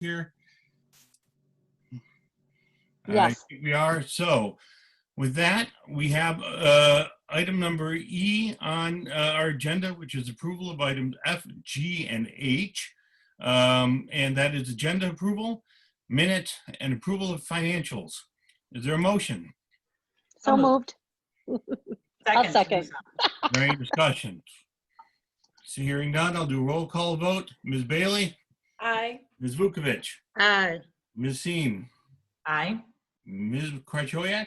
here? Yes. I think we are. So with that, we have item number E on our agenda, which is approval of items F, G, and H. And that is agenda approval, minute, and approval of financials. Is there a motion? So moved. I'll second. Any discussion? So hearing none, I'll do a roll call vote. Ms. Bailey? Aye. Ms. Vukovic? Aye. Ms. Seem? Aye. Ms. Krychowiak?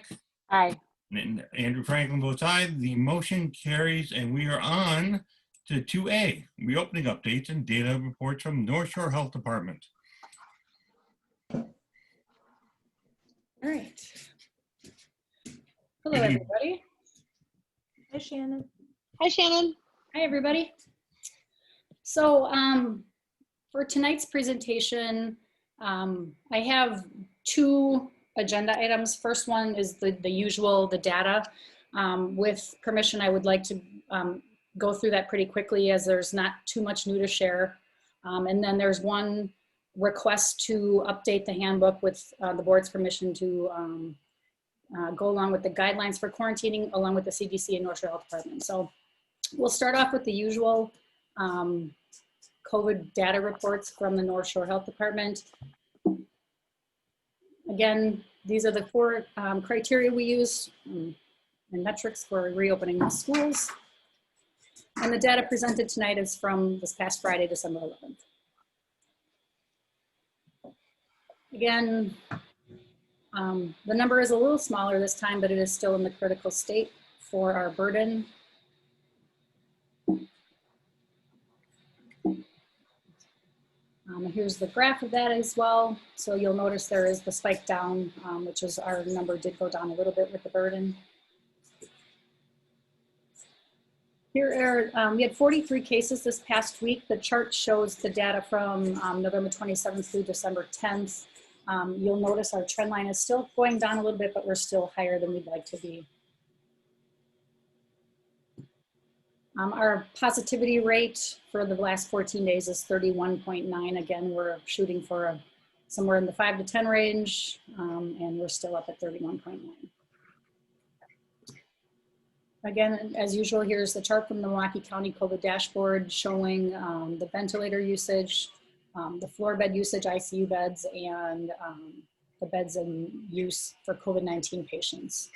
Aye. And Andrew Franklin votes aye. The motion carries, and we are on to 2A, reopening updates and data reports from North Shore Health Department. All right. Hello, everybody. Hi, Shannon. Hi, Shannon. Hi, everybody. So for tonight's presentation, I have two agenda items. First one is the usual, the data. With permission, I would like to go through that pretty quickly as there's not too much new to share. And then there's one request to update the handbook with the board's permission to go along with the guidelines for quarantining along with the CDC and North Shore Health Department. So we'll start off with the usual COVID data reports from the North Shore Health Department. Again, these are the four criteria we use and metrics for reopening the schools. And the data presented tonight is from this past Friday, December 11th. Again, the number is a little smaller this time, but it is still in the critical state for our burden. Here's the graph of that as well. So you'll notice there is the spike down, which is our number did go down a little bit with the burden. Here are, we had 43 cases this past week. The chart shows the data from November 27th through December 10th. You'll notice our trend line is still going down a little bit, but we're still higher than we'd like to be. Our positivity rate for the last 14 days is 31.9. Again, we're shooting for somewhere in the 5 to 10 range, and we're still up at 31.9. Again, as usual, here's the chart from the Milwaukee County COVID dashboard showing the ventilator usage, the floor bed usage, ICU beds, and the beds in use for COVID-19 patients.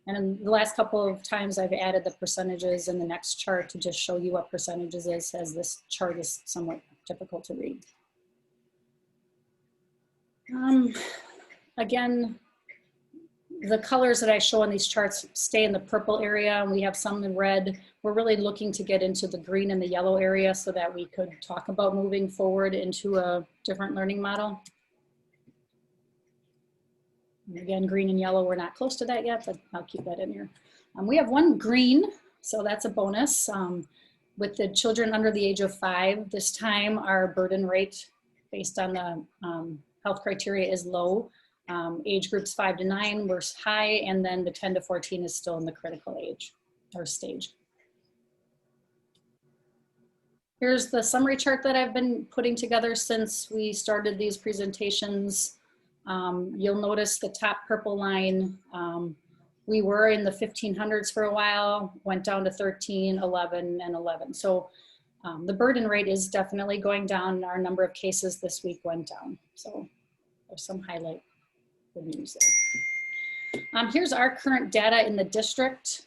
And in the last couple of times I've added the percentages in the next chart to just show you what percentages is, as this chart is somewhat difficult to read. Again, the colors that I show on these charts stay in the purple area, and we have some in red. We're really looking to get into the green and the yellow area so that we could talk about moving forward into a different learning model. And again, green and yellow, we're not close to that yet, but I'll keep that in here. We have one green, so that's a bonus. With the children under the age of 5, this time our burden rate based on the health criteria is low. Age groups 5 to 9 were high, and then the 10 to 14 is still in the critical age or stage. Here's the summary chart that I've been putting together since we started these presentations. You'll notice the top purple line, we were in the 1500s for a while, went down to 13, 11, and 11. So the burden rate is definitely going down. Our number of cases this week went down. So there's some highlight good news there. Here's our current data in the district.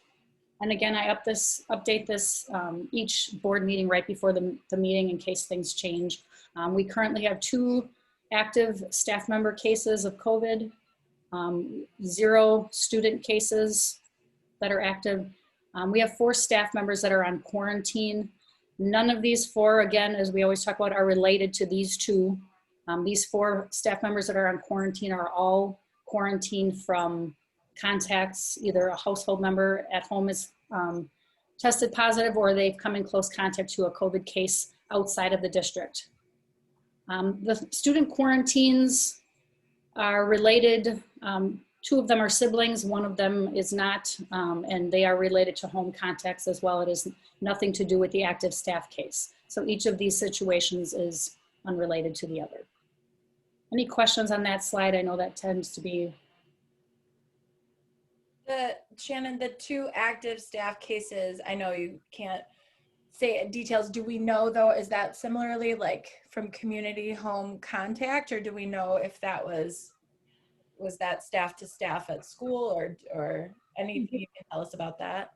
And again, I update this each board meeting right before the meeting in case things change. We currently have 2 active staff member cases of COVID, 0 student cases that are active. We have 4 staff members that are on quarantine. None of these 4, again, as we always talk about, are related to these 2. These 4 staff members that are on quarantine are all quarantined from contacts. Either a household member at home is tested positive, or they've come in close contact to a COVID case outside of the district. The student quarantines are related. 2 of them are siblings, 1 of them is not, and they are related to home contacts as well. It is nothing to do with the active staff case. So each of these situations is unrelated to the other. Any questions on that slide? I know that tends to be. Shannon, the 2 active staff cases, I know you can't say details. Do we know though, is that similarly like from community home contact, or do we know if that was that staff to staff at school, or anything you can tell us about that?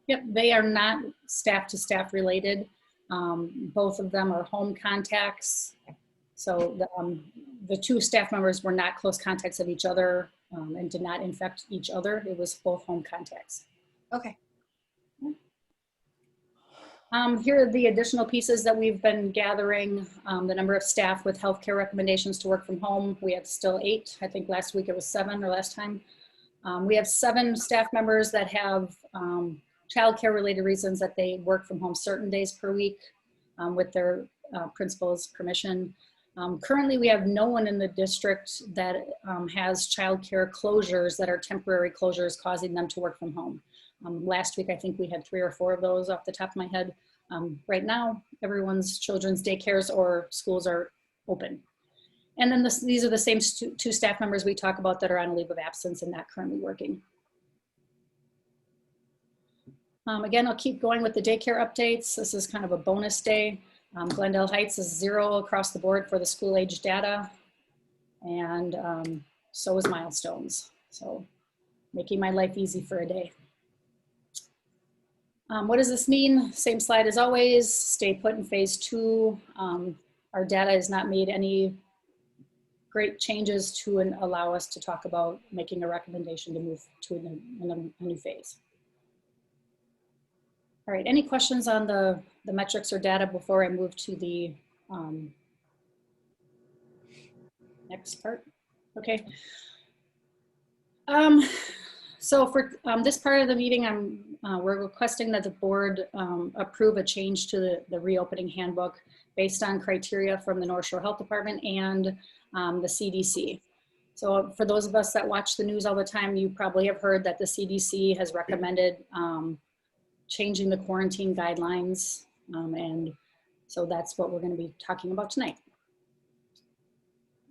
Yep, they are not staff to staff related. Both of them are home contacts. So the 2 staff members were not close contacts of each other and did not infect each other. It was both home contacts. Okay. Here are the additional pieces that we've been gathering. The number of staff with healthcare recommendations to work from home. We have still 8. I think last week it was 7 or last time. We have 7 staff members that have childcare related reasons that they work from home certain days per week with their principal's permission. Currently, we have no one in the district that has childcare closures that are temporary closures causing them to work from home. Last week, I think we had 3 or 4 of those off the top of my head. Right now, everyone's children's daycares or schools are open. And then these are the same 2 staff members we talk about that are on a leave of absence and not currently working. Again, I'll keep going with the daycare updates. This is kind of a bonus day. Glendale Heights is 0 across the board for the school age data. And so is Milestones. So making my life easy for a day. What does this mean? Same slide as always, stay put in phase 2. Our data has not made any great changes to allow us to talk about making a recommendation to move to a new phase. All right, any questions on the metrics or data before I move to the next part? Okay. So for this part of the meeting, we're requesting that the board approve a change to the reopening handbook based on criteria from the North Shore Health Department and the CDC. So for those of us that watch the news all the time, you probably have heard that the CDC has recommended changing the quarantine guidelines. And so that's what we're going to be talking about tonight.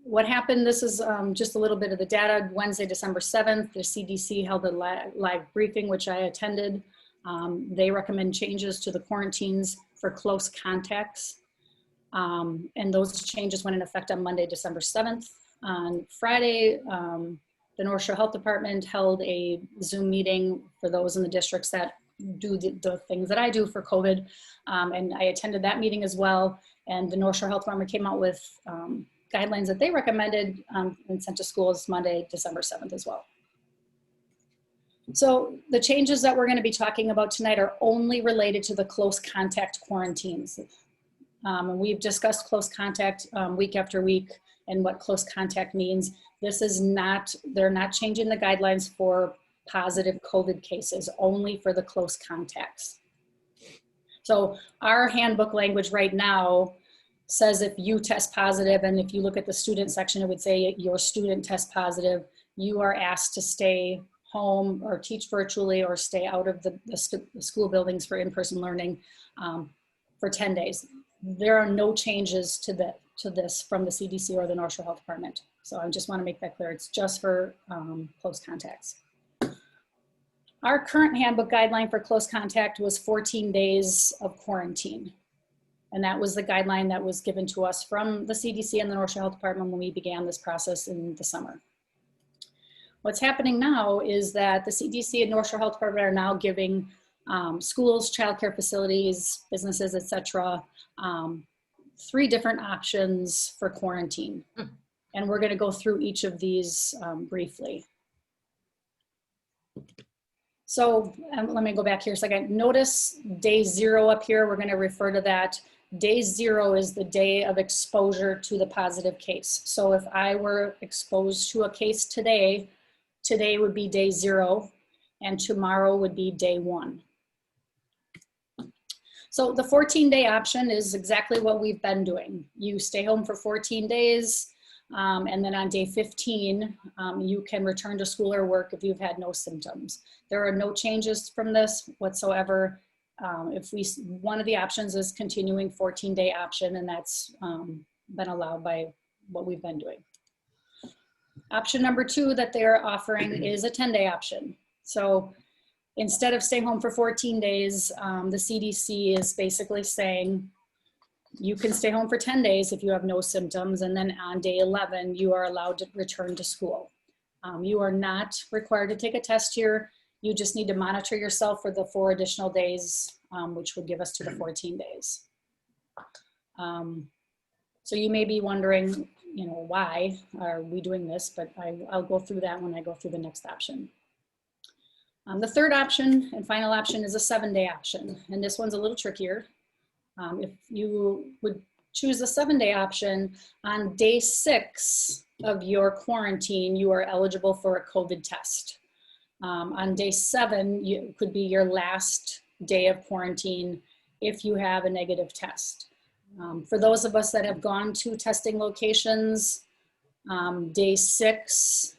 What happened, this is just a little bit of the data. Wednesday, December 7th, the CDC held a live briefing, which I attended. They recommend changes to the quarantines for close contacts. And those changes went in effect on Monday, December 7th. On Friday, the North Shore Health Department held a Zoom meeting for those in the districts that do the things that I do for COVID. And I attended that meeting as well. And the North Shore Health Department came out with guidelines that they recommended and sent to schools Monday, December 7th as well. So the changes that we're going to be talking about tonight are only related to the close contact quarantines. And we've discussed close contact week after week and what close contact means. This is not, they're not changing the guidelines for positive COVID cases, only for the close contacts. So our handbook language right now says if you test positive, and if you look at the student section, it would say your student test positive, you are asked to stay home or teach virtually or stay out of the school buildings for in-person learning for 10 days. There are no changes to this from the CDC or the North Shore Health Department. So I just want to make that clear. It's just for close contacts. Our current handbook guideline for close contact was 14 days of quarantine. And that was the guideline that was given to us from the CDC and the North Shore Health Department when we began this process in the summer. What's happening now is that the CDC and North Shore Health Department are now giving schools, childcare facilities, businesses, etc., 3 different options for quarantine. And we're going to go through each of these briefly. So let me go back here a second. Notice day 0 up here. We're going to refer to that. Day 0 is the day of exposure to the positive case. So if I were exposed to a case today, today would be day 0, and tomorrow would be day 1. So the 14-day option is exactly what we've been doing. You stay home for 14 days, and then on day 15, you can return to school or work if you've had no symptoms. There are no changes from this whatsoever. One of the options is continuing 14-day option, and that's been allowed by what we've been doing. Option number 2 that they're offering is a 10-day option. So instead of staying home for 14 days, the CDC is basically saying you can stay home for 10 days if you have no symptoms, and then on day 11, you are allowed to return to school. You are not required to take a test here. You just need to monitor yourself for the 4 additional days, which would give us to the 14 days. So you may be wondering, you know, why are we doing this? But I'll go through that when I go through the next option. The third option and final option is a 7-day option. And this one's a little trickier. If you would choose the 7-day option, on day 6 of your quarantine, you are eligible for a COVID test. On day 7, it could be your last day of quarantine if you have a negative test. For those of us that have gone to testing locations, day 6,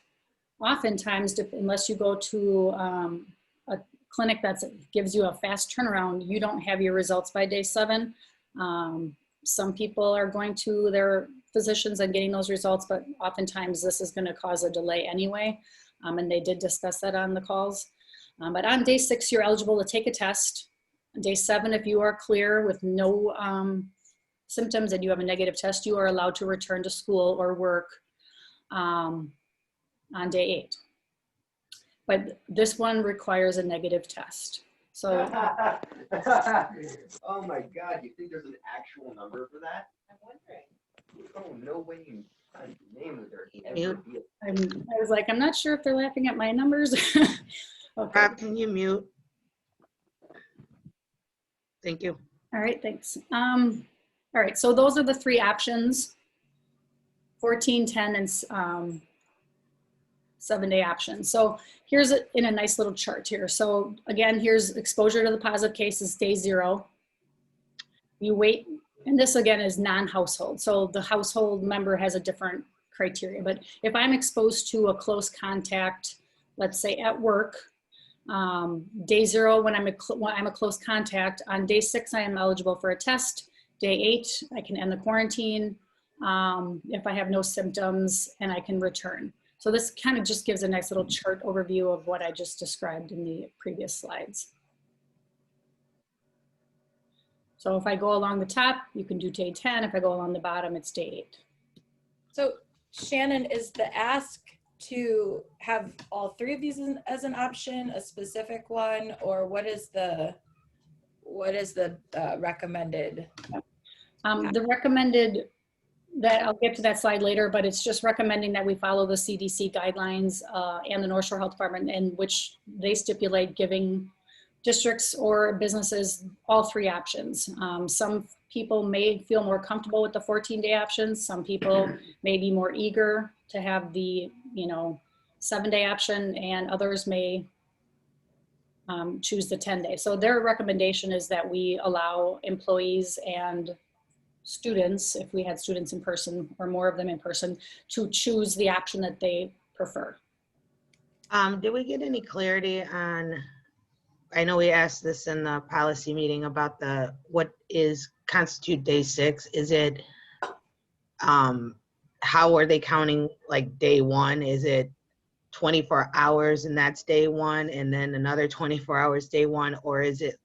oftentimes, unless you go to a clinic that gives you a fast turnaround, you don't have your results by day 7. Some people are going to their physicians and getting those results, but oftentimes this is going to cause a delay anyway. And they did discuss that on the calls. But on day 6, you're eligible to take a test. On day 7, if you are clear with no symptoms and you have a negative test, you are allowed to return to school or work on day 8. But this one requires a negative test. So, oh my God, you think there's an actual number for that? I'm wondering. Oh, no way you find the name of their ever be. I was like, I'm not sure if they're laughing at my numbers. Okay. Rob, can you mute? Thank you. All right, thanks. All right, so those are the 3 options, 14, 10, and 7-day options. So here's in a nice little chart here. So again, here's exposure to the positive cases, day 0. You wait, and this again is non-household. So the household member has a different criteria. But if I'm exposed to a close contact, let's say at work, day 0, when I'm a close contact, on day 6, I am eligible for a test. Day 8, I can end the quarantine if I have no symptoms, and I can return. So this kind of just gives a nice little chart overview of what I just described in the previous slides. So if I go along the top, you can do day 10. If I go along the bottom, it's day 8. So Shannon, is the ask to have all 3 of these as an option, a specific one, or what is the recommended? The recommended, that I'll get to that slide later, but it's just recommending that we follow the CDC guidelines and the North Shore Health Department, in which they stipulate giving districts or businesses all 3 options. Some people may feel more comfortable with the 14-day options. Some people may be more eager to have the 7-day option, and others may choose the 10-day. So their recommendation is that we allow employees and students, if we had students in person or more of them in person, to choose the option that they prefer. Did we get any clarity on, I know we asked this in the policy meeting about what is constitute day 6? Is it, how are they counting like day 1? Is it 24 hours and that's day 1 and then another 24 hours day 1, or is it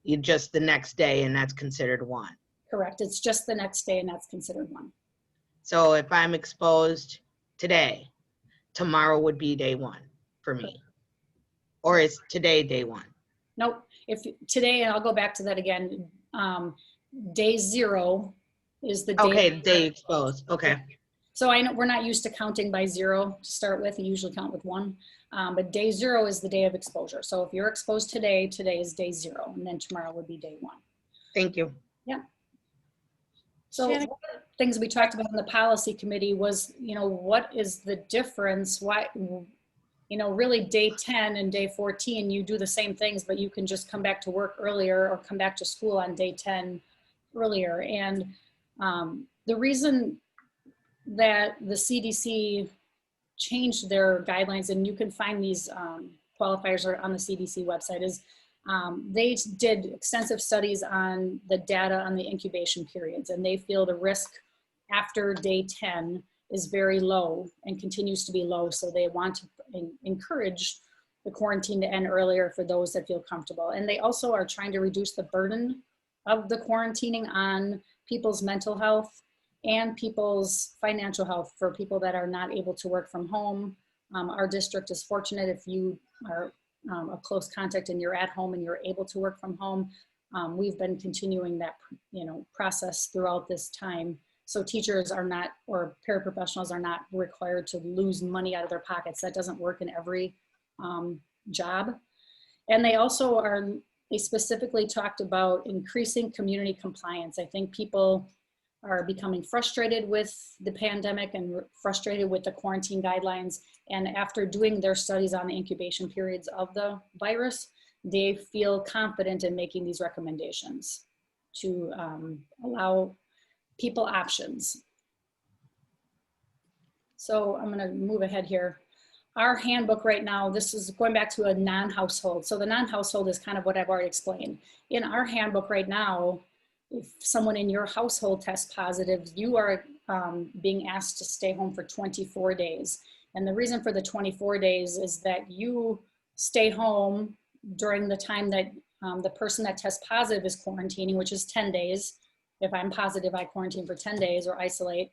you just the next day and that's considered 1? Correct. It's just the next day and that's considered 1. So if I'm exposed today, tomorrow would be day 1 for me, or is today day 1? Nope. If today, and I'll go back to that again, day 0 is the day. Okay, day exposed. Okay. So I know we're not used to counting by 0 to start with. You usually count with 1. But day 0 is the day of exposure. So if you're exposed today, today is day 0, and then tomorrow would be day 1. Thank you. Yeah. So one of the things we talked about in the policy committee was, what is the difference? Why, really day 10 and day 14, you do the same things, but you can just come back to work earlier or come back to school on day 10 earlier. And the reason that the CDC changed their guidelines, and you can find these qualifiers on the CDC website, is they did extensive studies on the data on the incubation periods, and they feel the risk after day 10 is very low and continues to be low. So they want to encourage the quarantine to end earlier for those that feel comfortable. And they also are trying to reduce the burden of the quarantining on people's mental health and people's financial health for people that are not able to work from home. Our district is fortunate if you are a close contact and you're at home and you're able to work from home. We've been continuing that, process throughout this time. So teachers are not, or paraprofessionals are not required to lose money out of their pockets. That doesn't work in every job. And they specifically talked about increasing community compliance. I think people are becoming frustrated with the pandemic and frustrated with the quarantine guidelines. And after doing their studies on the incubation periods of the virus, they feel confident in making these recommendations to allow people options. So I'm going to move ahead here. Our handbook right now, this is going back to a non-household. So the non-household is kind of what I've already explained. In our handbook right now, if someone in your household tests positive, you are being asked to stay home for 24 days. And the reason for the 24 days is that you stay home during the time that the person that tests positive is quarantining, which is 10 days. If I'm positive, I quarantine for 10 days or isolate.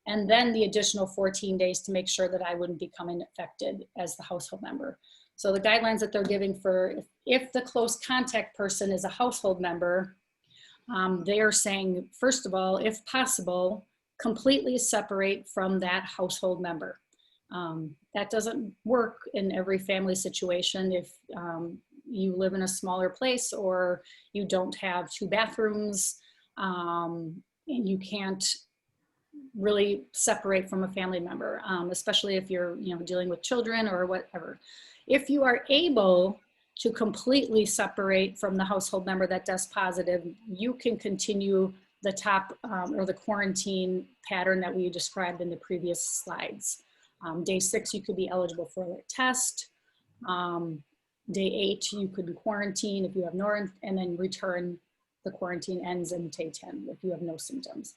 And then the additional 14 days to make sure that I wouldn't become infected as the household member. So the guidelines that they're giving for if the close contact person is a household member, they are saying, first of all, if possible, completely separate from that household member. That doesn't work in every family situation. If you live in a smaller place or you don't have 2 bathrooms and you can't really separate from a family member, especially if you're dealing with children or whatever. If you are able to completely separate from the household member that tests positive, you can continue the or the quarantine pattern that we described in the previous slides. Day 6, you could be eligible for a test. Day 8, you could quarantine if you have and then return. The quarantine ends in day 10 if you have no symptoms.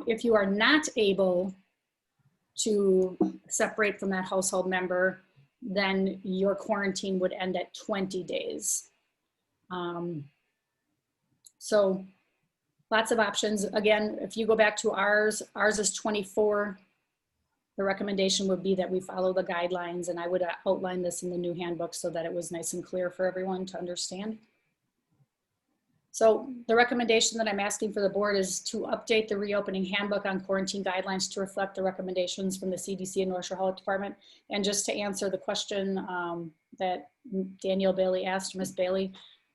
If you are not able to separate from that household member, then your quarantine would end at 20 days. So lots of options. Again, if you go back to ours is 24. The recommendation would be that we follow the guidelines, and I would outline this in the new handbook so that it was nice and clear for everyone to understand. So the recommendation that I'm asking for the board is to update the reopening handbook on quarantine guidelines to reflect the recommendations from the CDC and North Shore Health Department. And just to answer the question that Danielle Bailey asked, Ms. Bailey,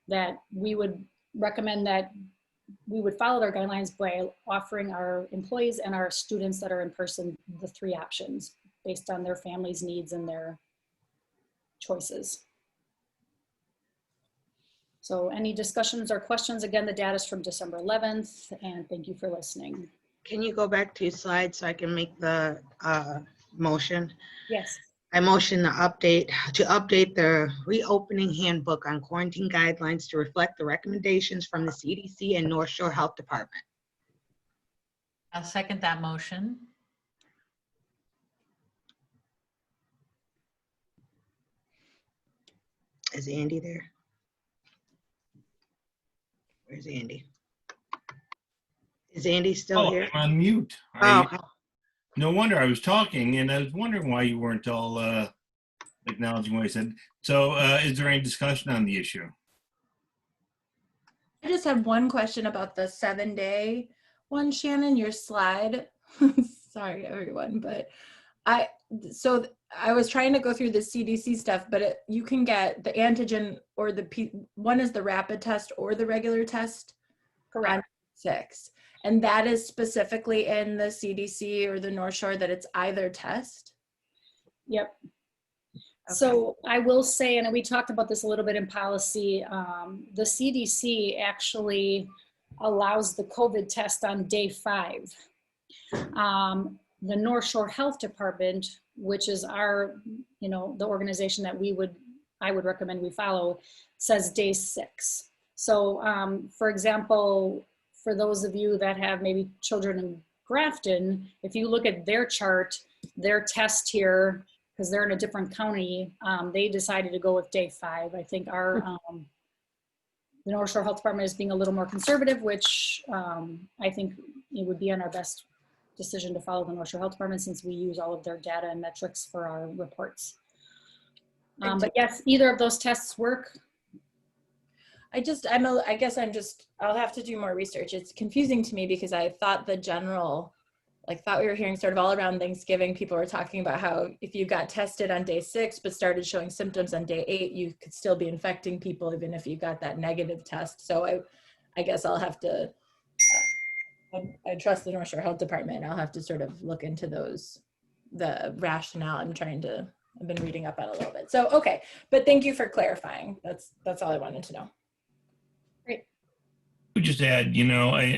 that we would recommend that we would follow their guidelines by offering our employees and our students that are in person the 3 options based on their family's needs and their choices. So any discussions or questions? Again, the data is from December 11th, and thank you for listening. Can you go back 2 slides so I can make the motion? Yes. I motion to update the reopening handbook on quarantine guidelines to reflect the recommendations from the CDC and North Shore Health Department. I'll second that motion. Is Andy there? Where's Andy? Is Andy still here? I'm on mute. Oh, No wonder I was talking, and I was wondering why you weren't all acknowledging what I said. So is there any discussion on the issue? I just have one question about the 7-day one, Shannon, your slide. Sorry, everyone, but I was trying to go through the CDC stuff, but you can get the antigen or one is the rapid test or the regular test. Correct. On 6. And that is specifically in the CDC or the North Shore that it's either test? Yep. Okay. So I will say, and we talked about this a little bit in policy, the CDC actually allows the COVID test on day 5. The North Shore Health Department, which is our, the organization that I would recommend we follow, says day 6. So for example, for those of you that have maybe children in Grafton, if you look at their chart, their test here, because they're in a different county, they decided to go with day 5. I think the North Shore Health Department is being a little more conservative, which I think it would be on our best decision to follow the North Shore Health Department since we use all of their data and metrics for our reports. But yes, either of those tests work. I guess I'll have to do more research. It's confusing to me because I thought thought we were hearing sort of all around Thanksgiving, people were talking about how if you got tested on day 6, but started showing symptoms on day 8, you could still be infecting people even if you got that negative test. So I guess I'll have to, I trust the North Shore Health Department. I'll have to sort of look into the rationale. I've been reading up on a little bit. So, okay. But thank you for clarifying. That's all I wanted to know. We just add, I'm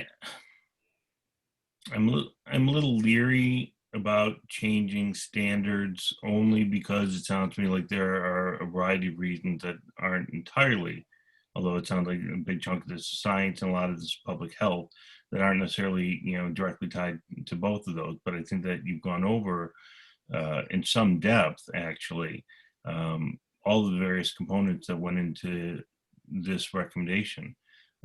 a little leery about changing standards only because it sounds to me like there are a variety of reasons that aren't entirely, although it sounds like a big chunk of this is science and a lot of this is public health, that aren't necessarily, directly tied to both of those. But I think that you've gone over in some depth, actually, all of the various components that went into this recommendation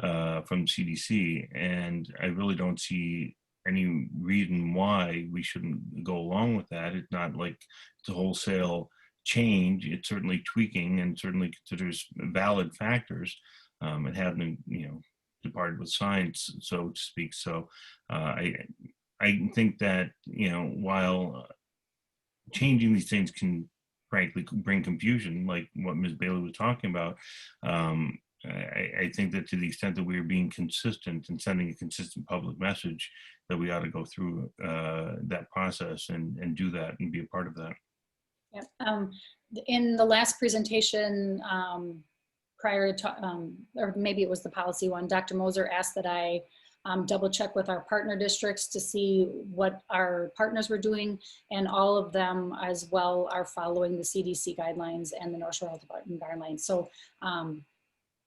from CDC. And I really don't see any reason why we shouldn't go along with that. It's not like it's a wholesale change. It's certainly tweaking and certainly considers valid factors and having, departed with science, so to speak. So I think that, while changing these things can frankly bring confusion, like what Ms. Bailey was talking about, I think that to the extent that we are being consistent and sending a consistent public message, that we ought to go through that process and do that and be a part of that. Yep. In the last presentation, prior to, or maybe it was the policy one, Dr. Moser asked that I double check with our partner districts to see what our partners were doing, and all of them as well are following the CDC guidelines and the North Shore Health Department guidelines. So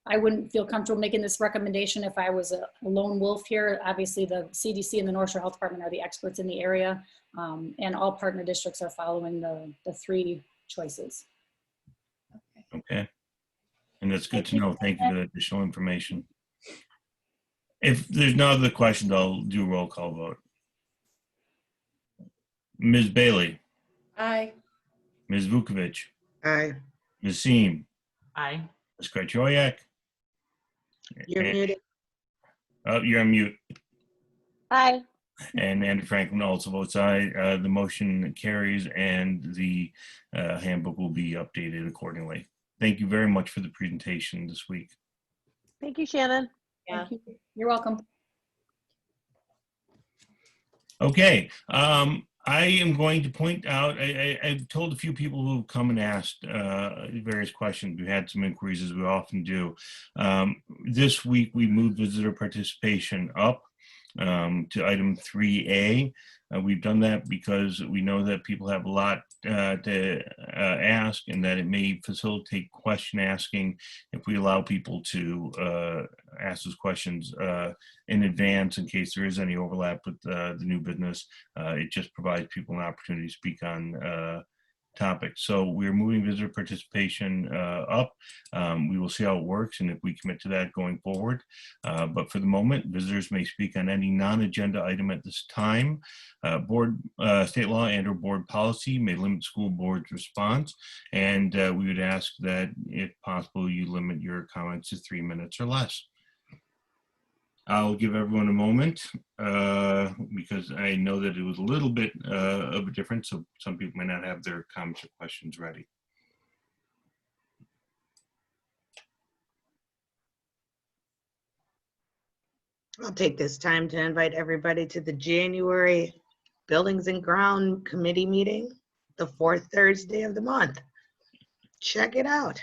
I wouldn't feel comfortable making this recommendation if I was a lone wolf here. Obviously, the CDC and the North Shore Health Department are the experts in the area, and all partner districts are following the 3 choices. Okay. And that's good to know. Thank you for the additional information. If there's no other questions, I'll do a roll call vote. Ms. Bailey. Aye. Ms. Vukovic. Aye. Ms. Seem. Aye. Ms. Krychowiak. You're muted. Oh, you're on mute. Aye. And Andrew Franklin also votes aye. The motion carries and the handbook will be updated accordingly. Thank you very much for the presentation this week. Thank you, Shannon. Thank you. You're welcome. Okay, I am going to point out, I've told a few people who've come and asked various questions. We've had some inquiries, as we often do. This week, we moved visitor participation up to item 3A. We've done that because we know that people have a lot to ask, and that it may facilitate question asking if we allow people to ask those questions in advance in case there is any overlap with the new business. It just provides people an opportunity to speak on topics. So we're moving visitor participation up. We will see how it works and if we commit to that going forward. But for the moment, visitors may speak on any non-agenda item at this time. Board, state law and or board policy may limit school board's response. And we would ask that if possible, you limit your comments to 3 minutes or less. I'll give everyone a moment because I know that it was a little bit of a difference, so some people may not have their comments or questions ready. I'll take this time to invite everybody to the January Buildings and Ground Committee meeting, the 4th Thursday of the month. Check it out.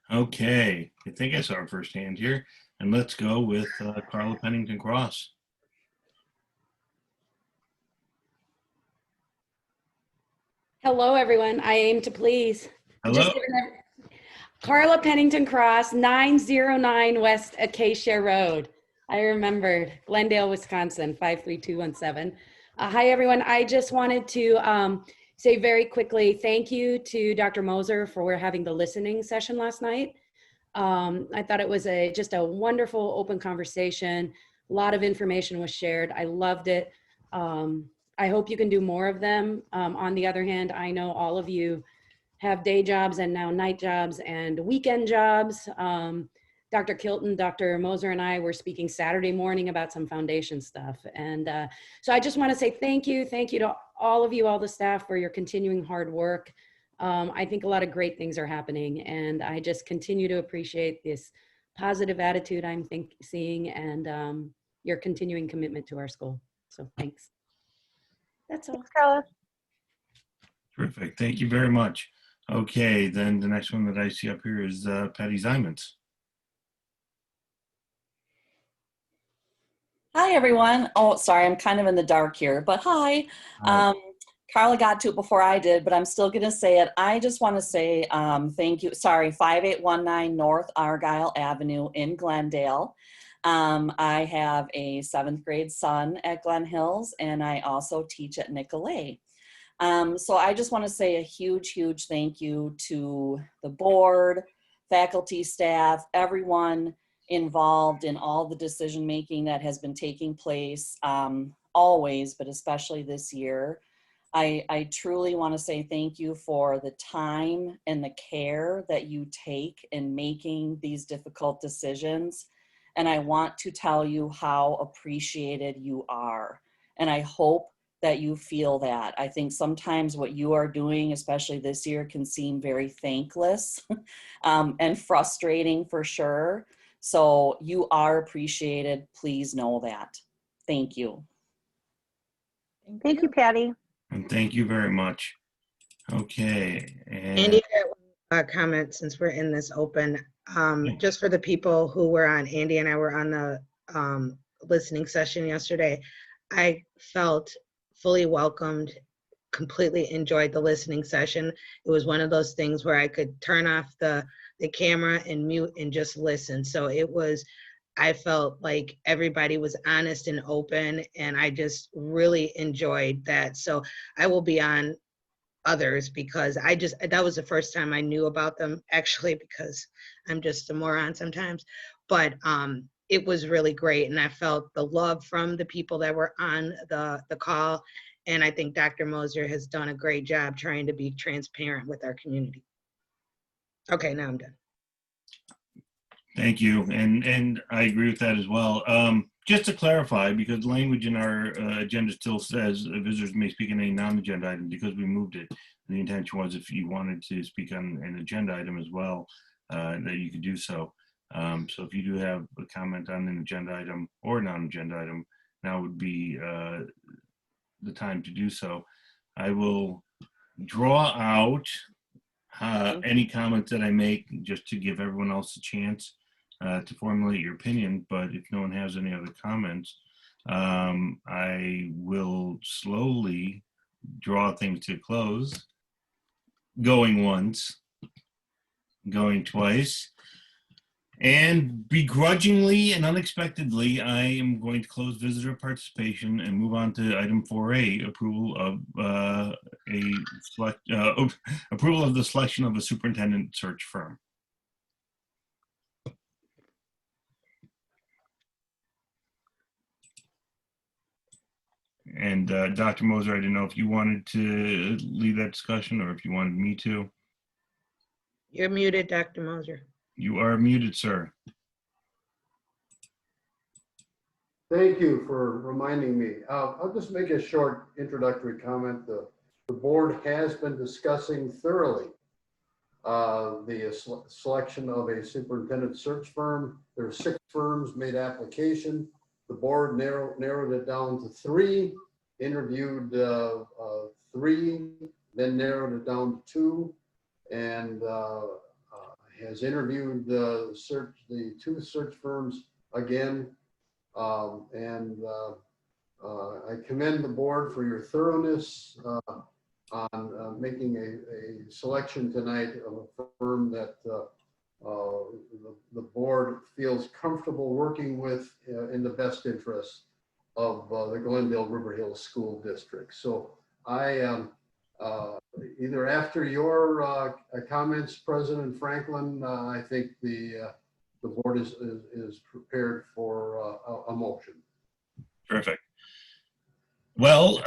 Okay, I think I saw our first hand here, and let's go with Carla Pennington Cross. Hello, everyone. I aim to please. Hello. Carla Pennington Cross, 909 West Acacia Road. I remembered Glendale, Wisconsin, 53217. Hi, everyone. I just wanted to say very quickly, thank you to Dr. Moser for having the listening session last night. I thought it was just a wonderful open conversation. A lot of information was shared. I loved it. I hope you can do more of them. On the other hand, I know all of you have day jobs and now night jobs and weekend jobs. Dr. Kilton, Dr. Moser and I were speaking Saturday morning about some foundation stuff. And so I just want to say thank you. Thank you to all of you, all the staff, for your continuing hard work. I think a lot of great things are happening, and I just continue to appreciate this positive attitude I'm seeing and your continuing commitment to our school. So thanks. That's all. Thanks, Carla. Terrific. Thank you very much. Okay, then the next one that I see up here is Patty Zymans. Hi, everyone. Oh, sorry, I'm kind of in the dark here, but hi. Hi. Carla got to it before I did, but I'm still going to say it. I just want to say thank you. Sorry, 5819 North Argyle Avenue in Glendale. I have a 7th grade son at Glen Hills, and I also teach at Nicolay. So I just want to say a huge, huge thank you to the board, faculty, staff, everyone involved in all the decision making that has been taking place always, but especially this year. I truly want to say thank you for the time and the care that you take in making these difficult decisions. And I want to tell you how appreciated you are. And I hope that you feel that. I think sometimes what you are doing, especially this year, can seem very thankless and frustrating for sure. So you are appreciated. Please know that. Thank you. Thank you, Patty. And thank you very much. Okay. And Andy, I got one comment since we're in this open. Just for the people who were on, Andy and I were on the listening session yesterday. I felt fully welcomed, completely enjoyed the listening session. It was one of those things where I could turn off the camera and mute and just listen. So it was, I felt like everybody was honest and open, and I just really enjoyed that. So I will be on others because that was the first time I knew about them, actually, because I'm just a moron sometimes. But it was really great, and I felt the love from the people that were on the call. And I think Dr. Moser has done a great job trying to be transparent with our community. Okay, now I'm done. thank you. And I agree with that as well. Just to clarify, because language in our agenda still says visitors may speak on any non-agenda item, because we moved it. The intention was if you wanted to speak on an agenda item as well, that you could do so. So if you do have a comment on an agenda item or non-agenda item, now would be the time to do so. I will draw out any comments that I make just to give everyone else a chance to formulate your opinion. But if no one has any other comments, I will slowly draw things to a close. Going once, going twice. And begrudgingly and unexpectedly, I am going to close visitor participation and move on to item 4A, approval of approval of the selection of a superintendent search firm. And Dr. Moser, I didn't know if you wanted to lead that discussion or if you wanted me to. You're muted, Dr. Moser. You are muted, sir. Thank you for reminding me. I'll just make a short introductory comment. The board has been discussing thoroughly the selection of a superintendent search firm. There are 6 firms made application. The board narrowed it down to 3, interviewed 3, then narrowed it down to 2, and has interviewed the 2 search firms again. I commend the board for your thoroughness on making a selection tonight of a firm that the board feels comfortable working with in the best interest of the Glendale-River Hills School District. So I either after your comments, President Franklin, I think the board is prepared for a motion. Perfect. Well,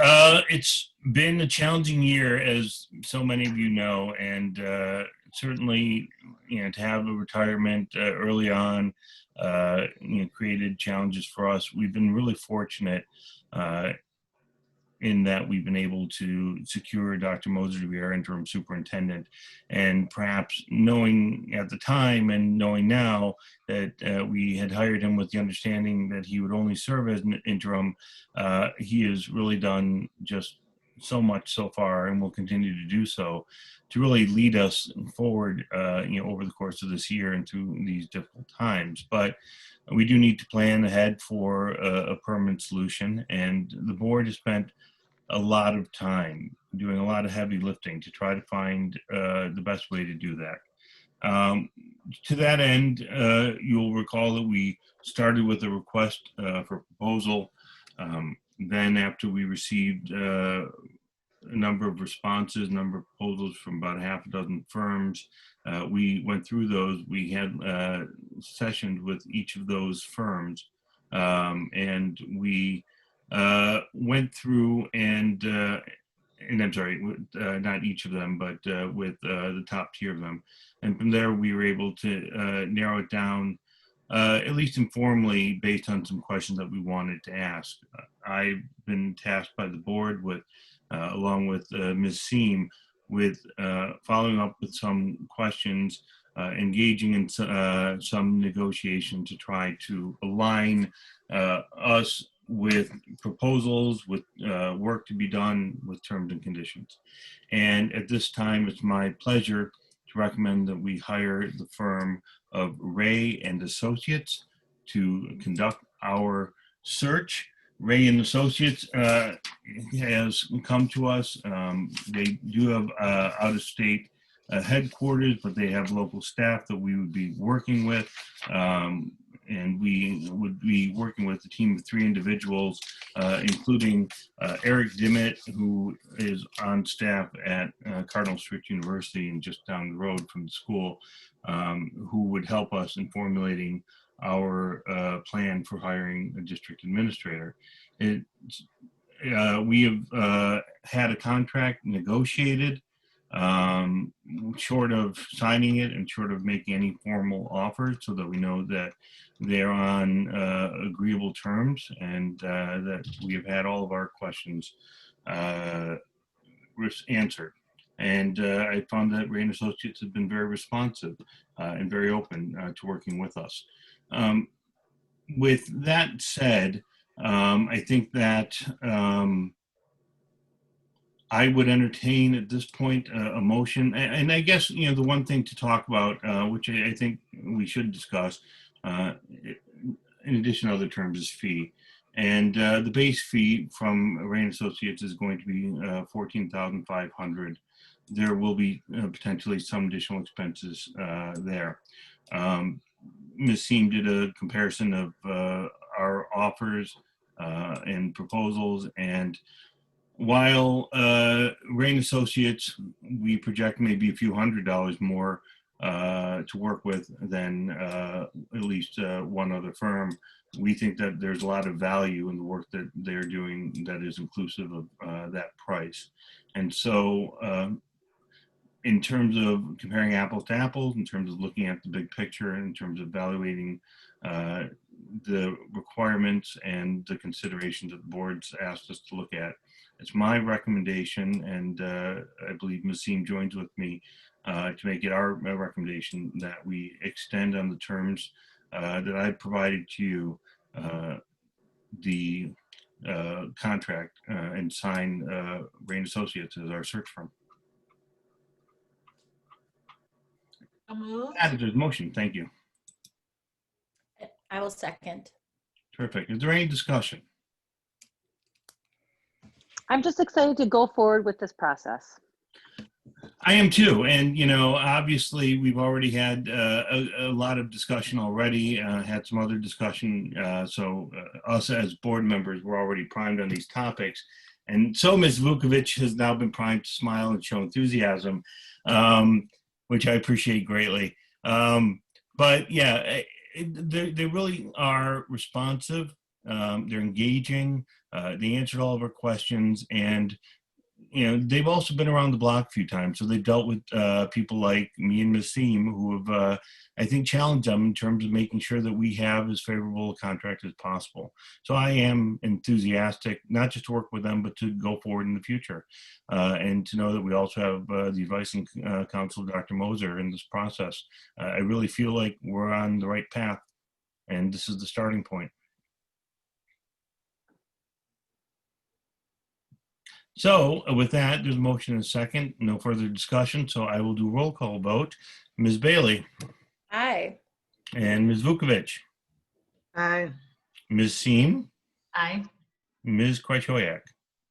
it's been a challenging year, as so many of you know, and certainly, to have a retirement early on, created challenges for us. We've been really fortunate in that we've been able to secure Dr. Moser to be our interim superintendent, and perhaps knowing at the time and knowing now that we had hired him with the understanding that he would only serve as an interim, he has really done just so much so far and will continue to do so to really lead us forward, over the course of this year and through these difficult times. But we do need to plan ahead for a permanent solution, and the board has spent a lot of time doing a lot of heavy lifting to try to find the best way to do that. To that end, you'll recall that we started with a request for proposal. Then after we received a number of responses, a number of proposals from about a half a dozen firms, we went through those. We had sessions with each of those firms, and we went through and I'm sorry, not each of them, but with the top tier of them. And from there, we were able to narrow it down, at least informally, based on some questions that we wanted to ask. I've been tasked by the board with, along with Ms. Seam, with following up with some questions, engaging in some negotiation to try to align us with proposals, with work to be done, with terms and conditions. And at this time, it's my pleasure to recommend that we hire the firm of Ray and Associates to conduct our search. Ray and Associates has come to us. They do have out-of-state headquarters, but they have local staff that we would be working with. And we would be working with a team of 3 individuals, including Eric Dimmitt, who is on staff at Cardinal Stritch University and just down the road from the school, who would help us in formulating our plan for hiring a district administrator. We have had a contract negotiated, short of signing it and short of making any formal offers, so that we know that they're on agreeable terms, and that we have had all of our questions answered. And I found that Ray and Associates have been very responsive and very open to working with us. With that said, I think that I would entertain at this point a motion. And I guess, the one thing to talk about, which I think we should discuss, in addition to other terms, is fee. And the base fee from Ray and Associates is going to be $14,500. There will be potentially some additional expenses there. Ms. Seam did a comparison of our offers and proposals, and while Ray and Associates, we project maybe a few $100s more to work with than at least one other firm, we think that there's a lot of value in the work that they're doing that is inclusive of that price. And so in terms of comparing apples to apples, in terms of looking at the big picture, in terms of evaluating the requirements and the considerations that the board's asked us to look at, it's my recommendation, and I believe Ms. Seam joins with me to make it our recommendation that we extend on the terms that I provided to you the contract and sign Ray and Associates as our search firm. So moved. There's a motion. Thank you. I will second. Terrific. Is there any discussion? I'm just excited to go forward with this process. I am too. And, you know, obviously we've already had a lot of discussion already, had some other discussion. So us as board members, we're already primed on these topics. And so Ms. Vukovic has now been primed to smile and show enthusiasm, which I appreciate greatly. But yeah, they really are responsive. They're engaging. They answered all of our questions, and you know, they've also been around the block a few times. So they've dealt with people like me and Ms. Seam who have, I think, challenged them in terms of making sure that we have as favorable a contract as possible. So I am enthusiastic, not just to work with them, but to go forward in the future. And to know that we also have the advice and counsel of Dr. Moser in this process. I really feel like we're on the right path, and this is the starting point. So with that, there's a motion and a second. No further discussion. So I will do roll call vote. Ms. Bailey Aye. and Ms. Vukovic, Aye. Ms. Seam, Aye. Ms. Krychowiak.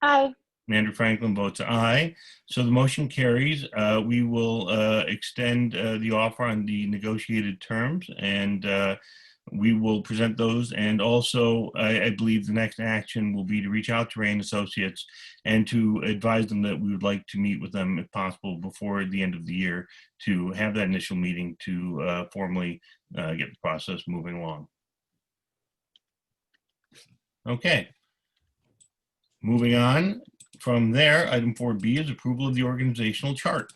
Aye. And Andrew Franklin votes aye. So the motion carries. We will extend the offer on the negotiated terms, and we will present those. And also, I believe the next action will be to reach out to Ray & Associates and to advise them that we would like to meet with them, if possible, before the end of the year to have that initial meeting to formally get the process moving along. Okay. Moving on. From there, item 4B is approval of the organizational chart.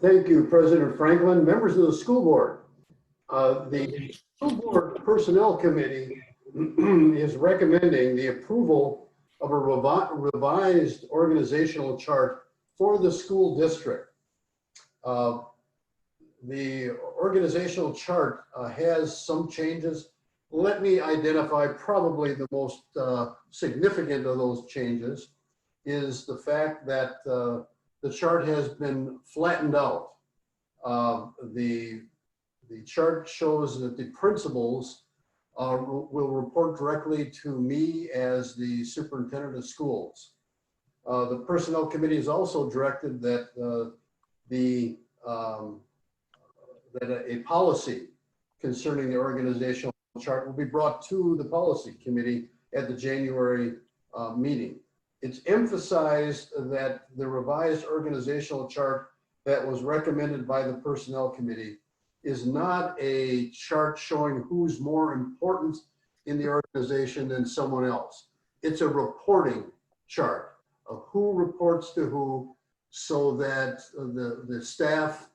Thank you, President Franklin. Members of the school board. The school board personnel committee is recommending the approval of a revised organizational chart for the school district. The organizational chart has some changes. Let me identify probably the most significant of those changes is the fact that the chart has been flattened out. The chart shows that the principals will report directly to me as the superintendent of schools. The personnel committee is also directed that that a policy concerning the organizational chart will be brought to the policy committee at the January meeting. It's emphasized that the revised organizational chart that was recommended by the personnel committee is not a chart showing who's more important in the organization than someone else. It's a reporting chart of who reports to who, so that the staff,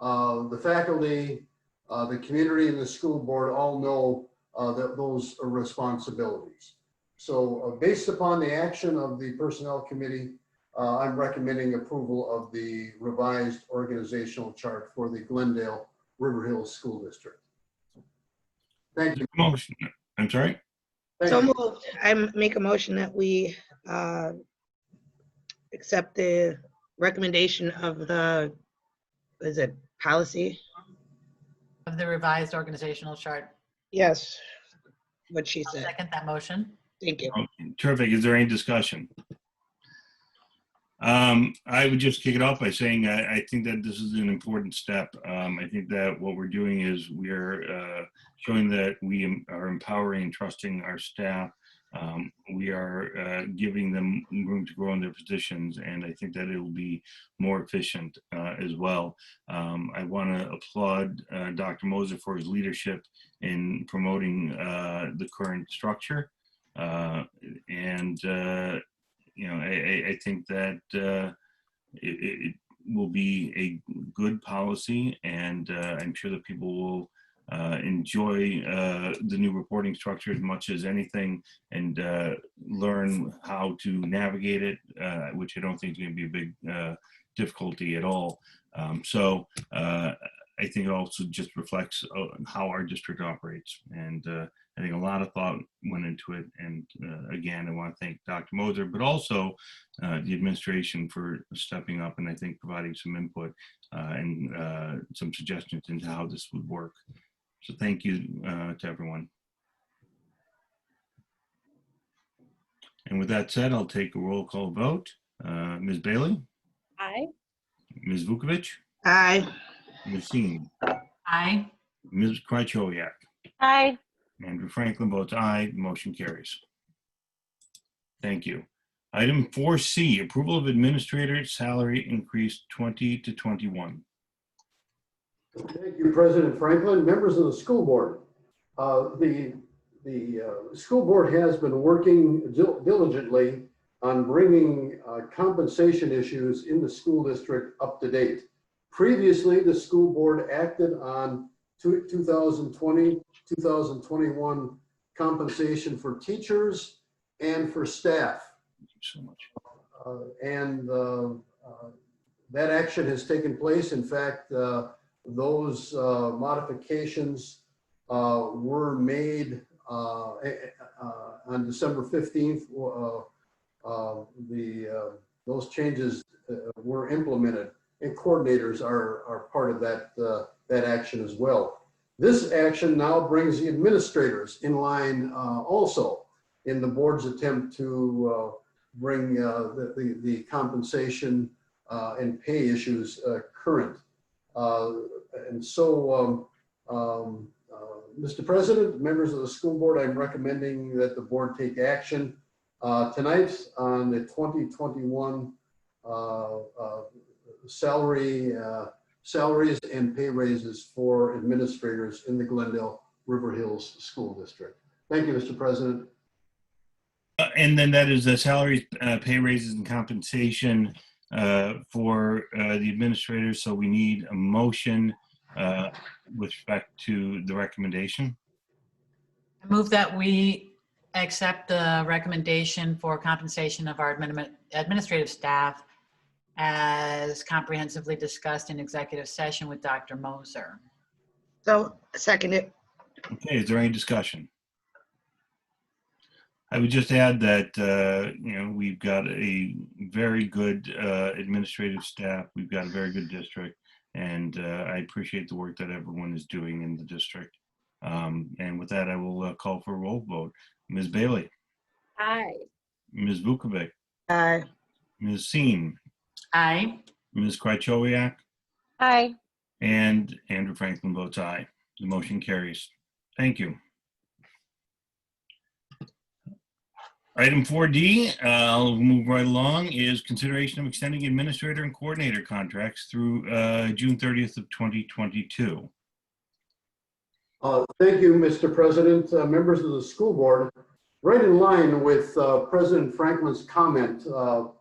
the faculty, the community and the school board all know that those are responsibilities. So based upon the action of the personnel committee, I'm recommending approval of the revised organizational chart for the Glendale-River Hills School District. Thank you. Motion. I'm sorry? Thank So you. moved. I make a motion that we accept the recommendation of the, is it policy? Of the revised organizational chart. Yes, what she I'll said. second that motion. Thank you. Okay, terrific. Is there any discussion? I would just kick it off by saying I think that this is an important step. I think that what we're doing is we're showing that we are empowering and trusting our staff. We are giving them room to grow in their positions, and I think that it will be more efficient as well. I want to applaud Dr. Moser for his leadership in promoting the current structure. You know, I think that it will be a good policy, and I'm sure that people will enjoy the new reporting structure as much as anything, and learn how to navigate it, which I don't think is going to be a big difficulty at all. I think it also just reflects how our district operates, and I think a lot of thought went into it. And again, I want to thank Dr. Moser, but also the administration for stepping up and I think providing some input and some suggestions into how this would work. So thank you to everyone. And with that said, I'll take a roll call vote. Ms. Bailey, Aye. Ms. Vukovic, Aye. Ms. Seen, Aye. Ms. Krychowiak, Aye. Andrew Franklin votes aye. The motion carries. Thank you. Item 4C, approval of administrator salary increase 20 to 21. Thank you, President Franklin. Members of the school board. The school board has been working diligently on bringing compensation issues in the school district up to date. Previously, the school board acted on 2020, 2021 compensation for teachers and for staff. Thank you so much. That action has taken place. In fact, those modifications were made on December 15th. Those changes were implemented, and coordinators are part of that action as well. This action now brings the administrators in line also in the board's attempt to bring the compensation and pay issues current. Mr. President, members of the school board, I'm recommending that the board take action tonight on the 2021 salaries and pay raises for administrators in the Glendale-River Hills School District. Thank you, Mr. President. And then that is the salaries, pay raises, and compensation for the administrators. So we need a motion with respect to the recommendation. I move that we accept the recommendation for compensation of our administrative staff as comprehensively discussed in executive session with Dr. Moser. So, second it. Okay, is there any discussion? I would just add that, we've got a very good administrative staff. We've got a very good district, and I appreciate the work that everyone is doing in the district. And with that, I will call for a roll vote. Ms. Bailey, Aye. Ms. Vukovic, Aye. Ms. Seen, Aye. Ms. Krychowiak, Aye. and Andrew Franklin votes aye. The motion carries. Thank you. Item 4D, I'll move right along, is consideration of extending administrator and coordinator contracts through June 30th of 2022. Thank you, Mr. President, members of the school board. Right in line with President Franklin's comment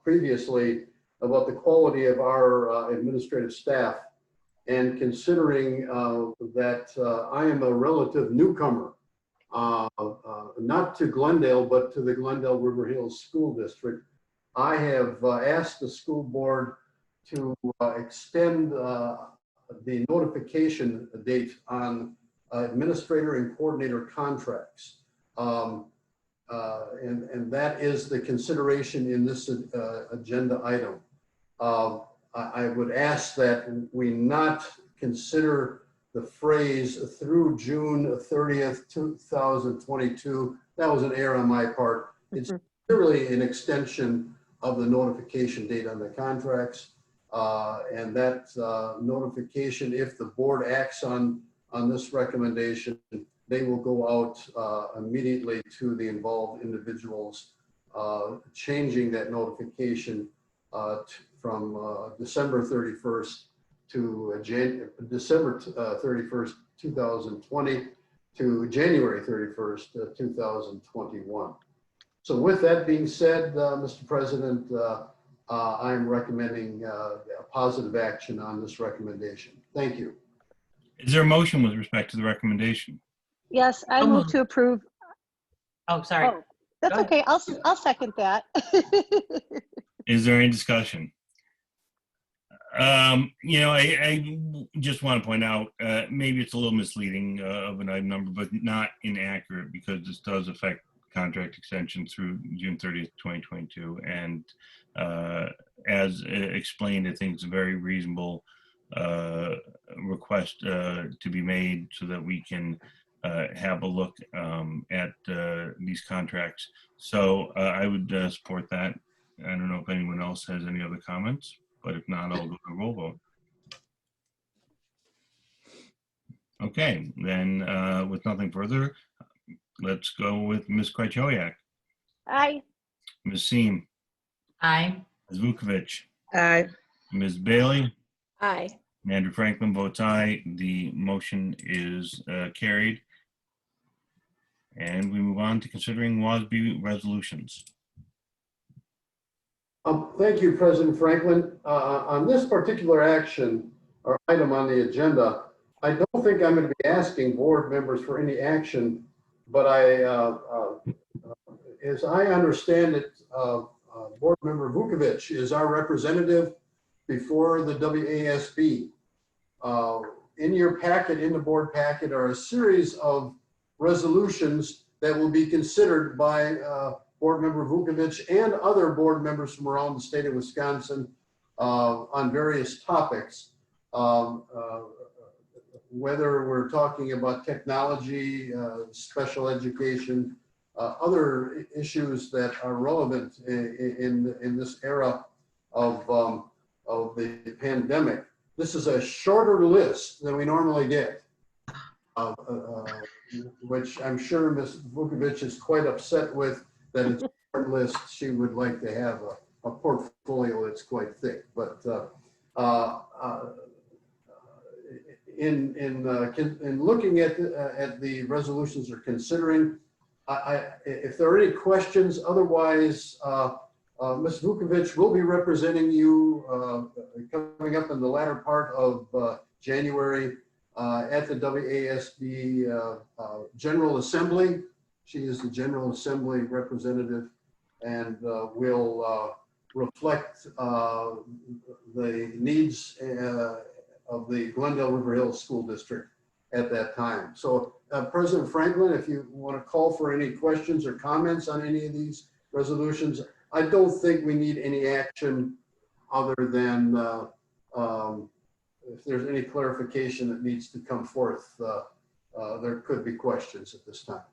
previously about the quality of our administrative staff, and considering that I am a relative newcomer, not to Glendale, but to the Glendale-River Hills School District, I have asked the school board to extend the notification date on administrator and coordinator contracts. And that is the consideration in this agenda item. I would ask that we not consider the phrase through June 30th, 2022. That was an error on my part. It's really an extension of the notification date on the contracts. And that notification, if the board acts on this recommendation, they will go out immediately to the involved individuals, changing that notification from December 31st to December 31st, 2020 to January 31st, 2021. So with that being said, Mr. President, I'm recommending a positive action on this recommendation. Thank you. Is there a motion with respect to the recommendation? Yes, I So move moved. to approve. Oh, sorry. Oh, that's Go okay. I'll second that. Is there any discussion? I just want to point out, maybe it's a little misleading of an item number, but not inaccurate, because this does affect contract extension through June 30th, 2022. And as explained, I think it's a very reasonable request to be made so that we can have a look at these contracts. So I would support that. I don't know if anyone else has any other comments, but if not, I'll go to roll vote. Okay, then with nothing further, let's go with Ms. Krychowiak, Aye. Ms. Seem, Aye. Ms. Vukovic, Aye. Ms. Bailey, Aye. and Andrew Franklin votes aye. The motion is carried. And we move on to considering WASB resolutions. Thank you, President Franklin. On this particular action or item on the agenda, I don't think I'm going to be asking board members for any action, but as I understand it, Board Member Vukovic is our representative before the WASB. In your packet, in the board packet, are a series of resolutions that will be considered by Board Member Vukovic and other board members from around the state of Wisconsin on various topics. Whether we're talking about technology, special education, other issues that are relevant in this era of the pandemic. This is a shorter list than we normally get, which I'm sure Ms. Vukovic is quite upset with, that it's a short list. She would like to have a portfolio that's quite thick, but in looking at the resolutions they're considering, if there are any questions, otherwise, Ms. Vukovic will be representing you coming up in the latter part of January at the WASB General Assembly. She is the General Assembly representative and will reflect the needs of the Glendale-River Hills School District at that time. So President Franklin, if you want to call for any questions or comments on any of these resolutions, I don't think we need any action other than if there's any clarification that needs to come forth, there could be questions at this time.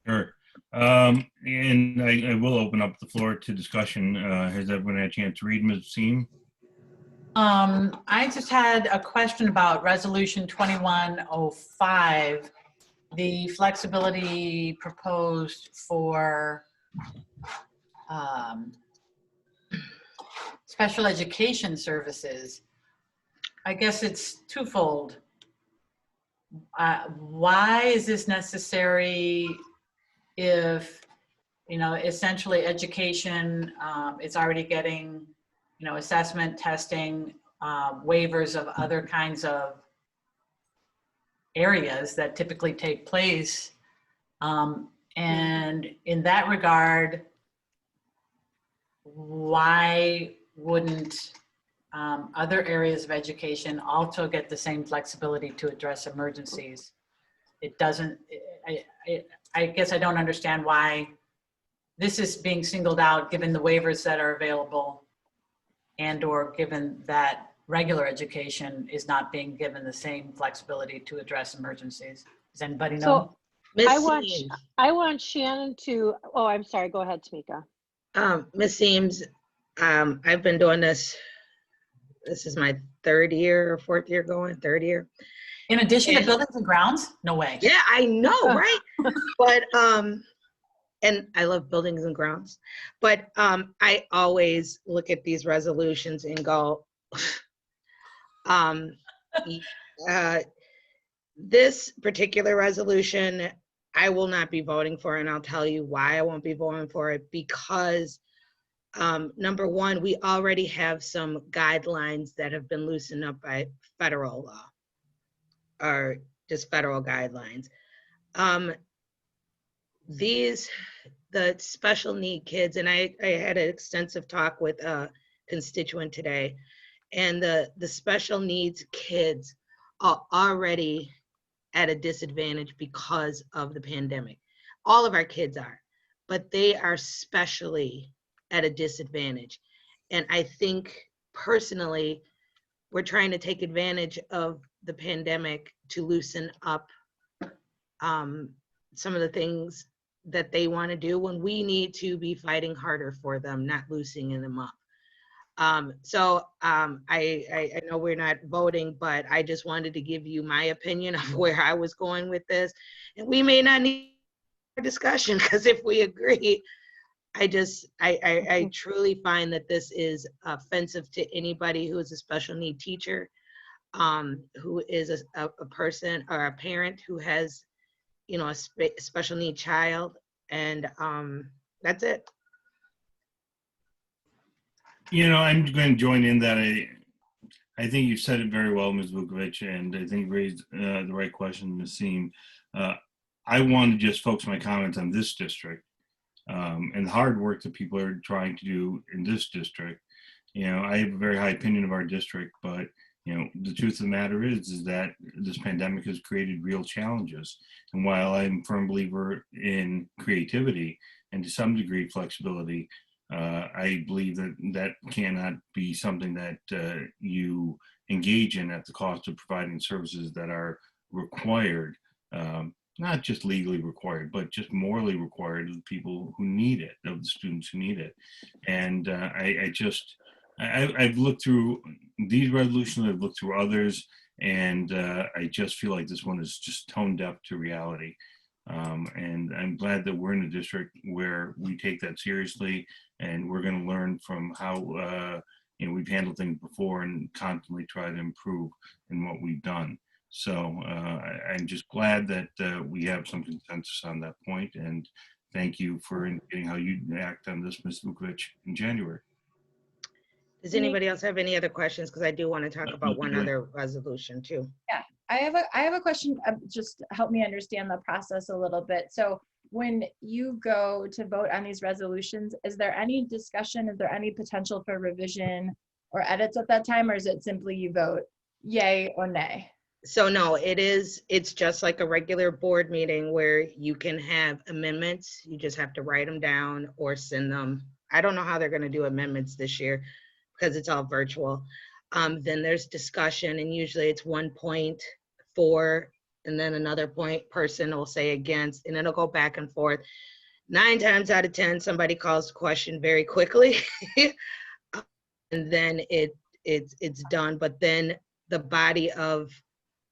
Sure. And I will open up the floor to discussion. Has everyone had a chance to read, Ms. Seem? I just had a question about Resolution 2105, the flexibility proposed for special education services. I guess it's twofold. Why is this necessary if, essentially education is already getting, assessment, testing, waivers of other kinds of areas that typically take place. And in that regard, why wouldn't other areas of education also get the same flexibility to address emergencies? It doesn't, I guess I don't understand why this is being singled out given the waivers that are available and or given that regular education is not being given the same flexibility to address emergencies. Does anybody know? So I want Shannon to, oh, I'm sorry, go ahead, Tamika. Ms. Seems, I've been doing this is my third year or fourth year going, third year. In addition to buildings and grounds? No way. Yeah, I know, right? But, and I love buildings and grounds, but I always look at these resolutions and go, this particular resolution, I will not be voting for, and I'll tell you why I won't be voting for it, because number one, we already have some guidelines that have been loosened up by federal law, or just federal guidelines. The special need kids, and I had an extensive talk with a constituent today, and the special needs kids are already at a disadvantage because of the pandemic. All of our kids are, but they are especially at a disadvantage. And I think personally, we're trying to take advantage of the pandemic to loosen up some of the things that they want to do when we need to be fighting harder for them, not loosening them up. I know we're not voting, but I just wanted to give you my opinion of where I was going with this. And we may not need a discussion, because if we agree, I truly find that this is offensive to anybody who is a special need teacher, who is a person or a parent who has, you know, a special need child. And that's it. You know, I'm going to join in that. I think you said it very well, Ms. Vukovic, and I think you raised the right question, Ms. Seam. I want to just focus my comments on this district and the hard work that people are trying to do in this district. You know, I have a very high opinion of our district, but you know, the truth of the matter is that this pandemic has created real challenges. And while I'm a firm believer in creativity and to some degree flexibility, I believe that that cannot be something that you engage in at the cost of providing services that are required, not just legally required, but just morally required of the people who need it, of the students who need it. And I've looked through these resolutions, I've looked through others, and I just feel like this one is just tone deaf to reality. And I'm glad that we're in a district where we take that seriously, and we're going to learn from how you know, we've handled things before and constantly try to improve in what we've done. So I'm just glad that we have some consensus on that point, and thank you for indicating how you act on this, Ms. Vukovic, in January. Does anybody else have any other questions? Because I do want to talk about one other resolution too. Yeah, I have a question. Just help me understand the process a little bit. So when you go to vote on these resolutions, is there any discussion? Is there any potential for revision or edits at that time, or is it simply you vote yay or nay? So no, it's just like a regular board meeting where you can have amendments. You just have to write them down or send them. I don't know how they're going to do amendments this year because it's all virtual. Then there's discussion, and usually it's 1 point for, and then another point person will say against, and it'll go back and forth. 9 times out of 10, somebody calls the question very quickly, and then it's done. But then the body of,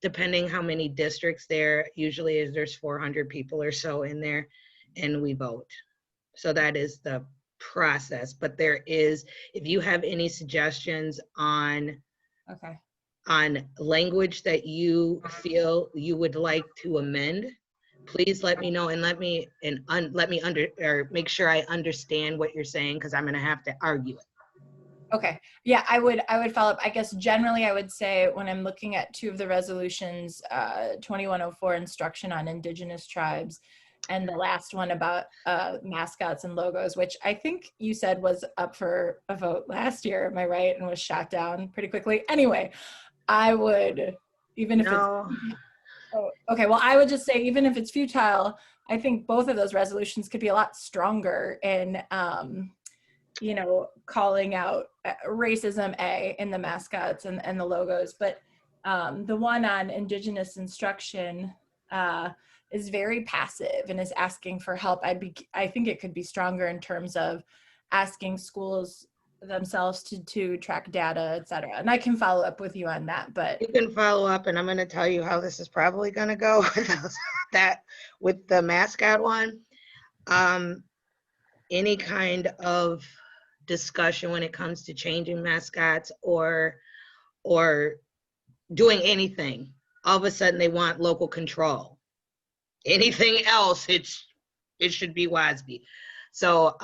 depending how many districts there usually is, there's 400 people or so in there, and we vote. So that is the process. But there is, if you have any suggestions on language that you feel you would like to amend, please let me know, and let me make sure I understand what you're saying, because I'm going to have to argue it. Okay. Yeah, I would follow up. I guess generally I would say when I'm looking at 2 of the resolutions, 2104 instruction on Indigenous tribes, and the last one about mascots and logos, which I think you said was up for a vote last year, am I right? And was shot down pretty quickly. Anyway, I would, even if No. okay, well, I would just say, even if it's futile, I think both of those resolutions could be a lot stronger in, you know, calling out racism in the mascots and the logos. But the one on Indigenous instruction is very passive and is asking for help. I think it could be stronger in terms of asking schools themselves to track data, et cetera. And I can follow up with you on that, but. You can follow up, and I'm going to tell you how this is probably going to go with the mascot one. Any kind of discussion when it comes to changing mascots or doing anything, all of a sudden they want local control. Anything else, it should be WASB. So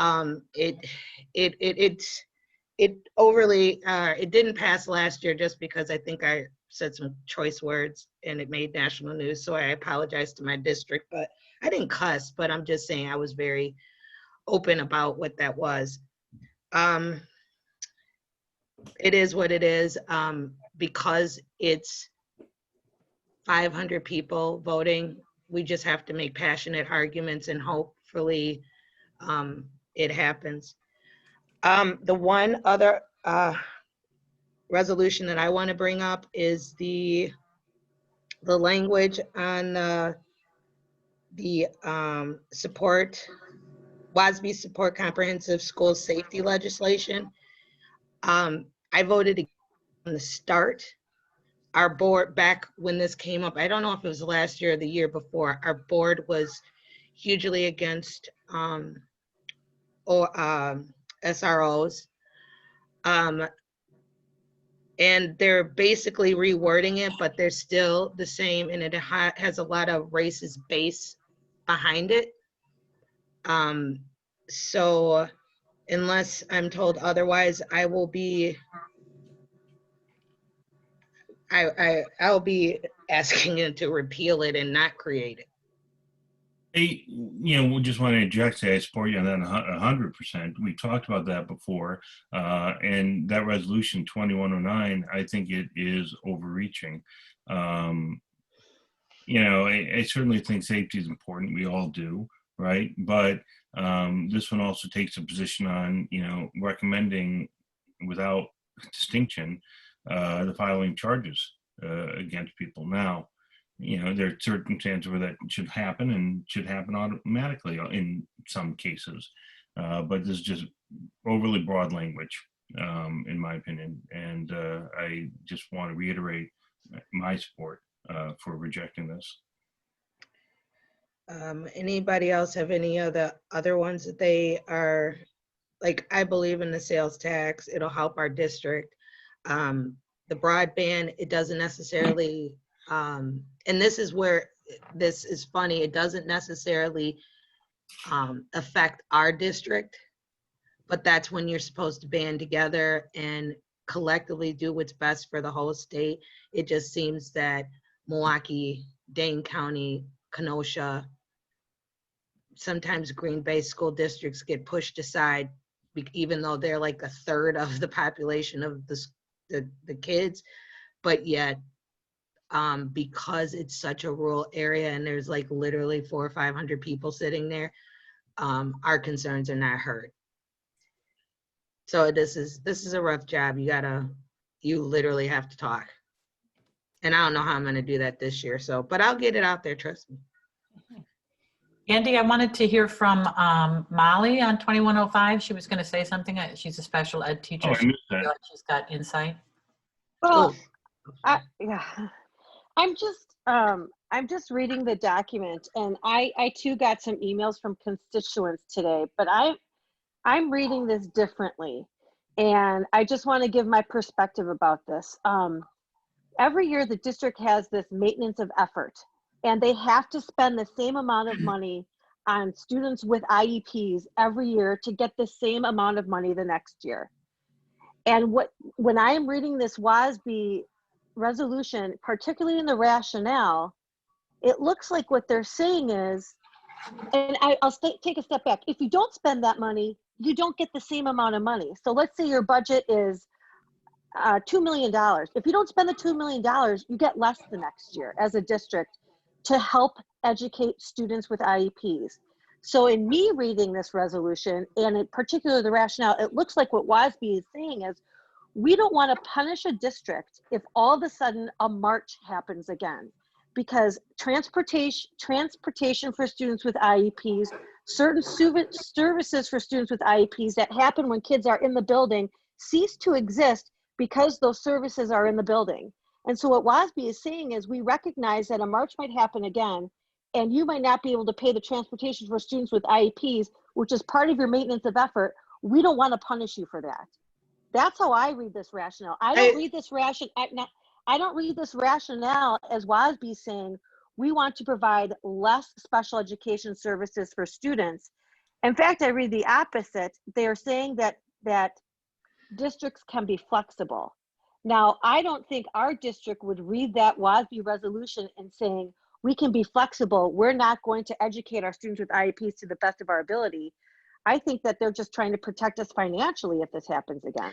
it overly it didn't pass last year just because I think I said some choice words and it made national news. So I apologize to my district, but I didn't cuss, but I'm just saying I was very open about what that was. It is what it is. Because it's 500 people voting, we just have to make passionate arguments, and hopefully it happens. The one other resolution that I want to bring up is the language on the WASB support comprehensive school safety legislation. I voted against from the start. Our board, back when this came up, I don't know if it was last year or the year before, our board was hugely against SROs. And they're basically rewording it, but they're still the same, and it has a lot of racist base behind it. So unless I'm told otherwise, I will be I'll be asking it to repeal it and not create it. We just want to inject, say I support you on that 100%. We talked about that before, and that resolution 2109, I think it is overreaching. I certainly think safety is important. We all do, right? But this one also takes a position on, recommending without distinction the filing charges against people. Now, there are circumstances where that should happen and should happen automatically in some cases. But this is just overly broad language, in my opinion. And I just want to reiterate my support for rejecting this. Anybody else have any other ones that they are, like, I believe in the sales tax, it'll help our district. The broadband, it doesn't necessarily, and this is where this is funny, it doesn't necessarily affect our district, but that's when you're supposed to band together and collectively do what's best for the whole state. It just seems that Milwaukee, Dane County, Kenosha, sometimes Green Bay school districts get pushed aside, even though they're like a third of the population of the kids, but yet because it's such a rural area and there's like literally 400 or 500 people sitting there, our concerns are not heard. So this is a rough job. You literally have to talk. And I don't know how I'm going to do that this year. So, but I'll get it out there. Trust me. Andy, I wanted to hear from Molly on 2105. She was going to say something. She's a special ed teacher. Oh, I missed that. I feel like she's got insight. Well, I'm just reading the document, and I too got some emails from constituents today, but I'm reading this differently, and I just want to give my perspective about this. Every year the district has this maintenance of effort, and they have to spend the same amount of money on students with IEPs every year to get the same amount of money the next year. And when I am reading this WASB resolution, particularly in the rationale, it looks like what they're saying is, and I'll take a step back. If you don't spend that money, you don't get the same amount of money. So let's say your budget is $2 million. If you don't spend the $2 million, you get less the next year as a district to help educate students with IEPs. So in me reading this resolution, and in particular the rationale, it looks like what WASB is saying is, we don't want to punish a district if all of a sudden a March happens again, because transportation for students with IEPs, certain services for students with IEPs that happen when kids are in the building cease to exist because those services are in the building. And so what WASB is saying is, we recognize that a March might happen again, and you might not be able to pay the transportation for students with IEPs, which is part of your maintenance of effort. We don't want to punish you for that. That's how I read this rationale. I don't read this rationale as WASB saying we want to provide less special education services for students. In fact, I read the opposite. They are saying that districts can be flexible. Now, I don't think our district would read that WASB resolution and saying we can be flexible. We're not going to educate our students with IEPs to the best of our ability. I think that they're just trying to protect us financially if this happens again.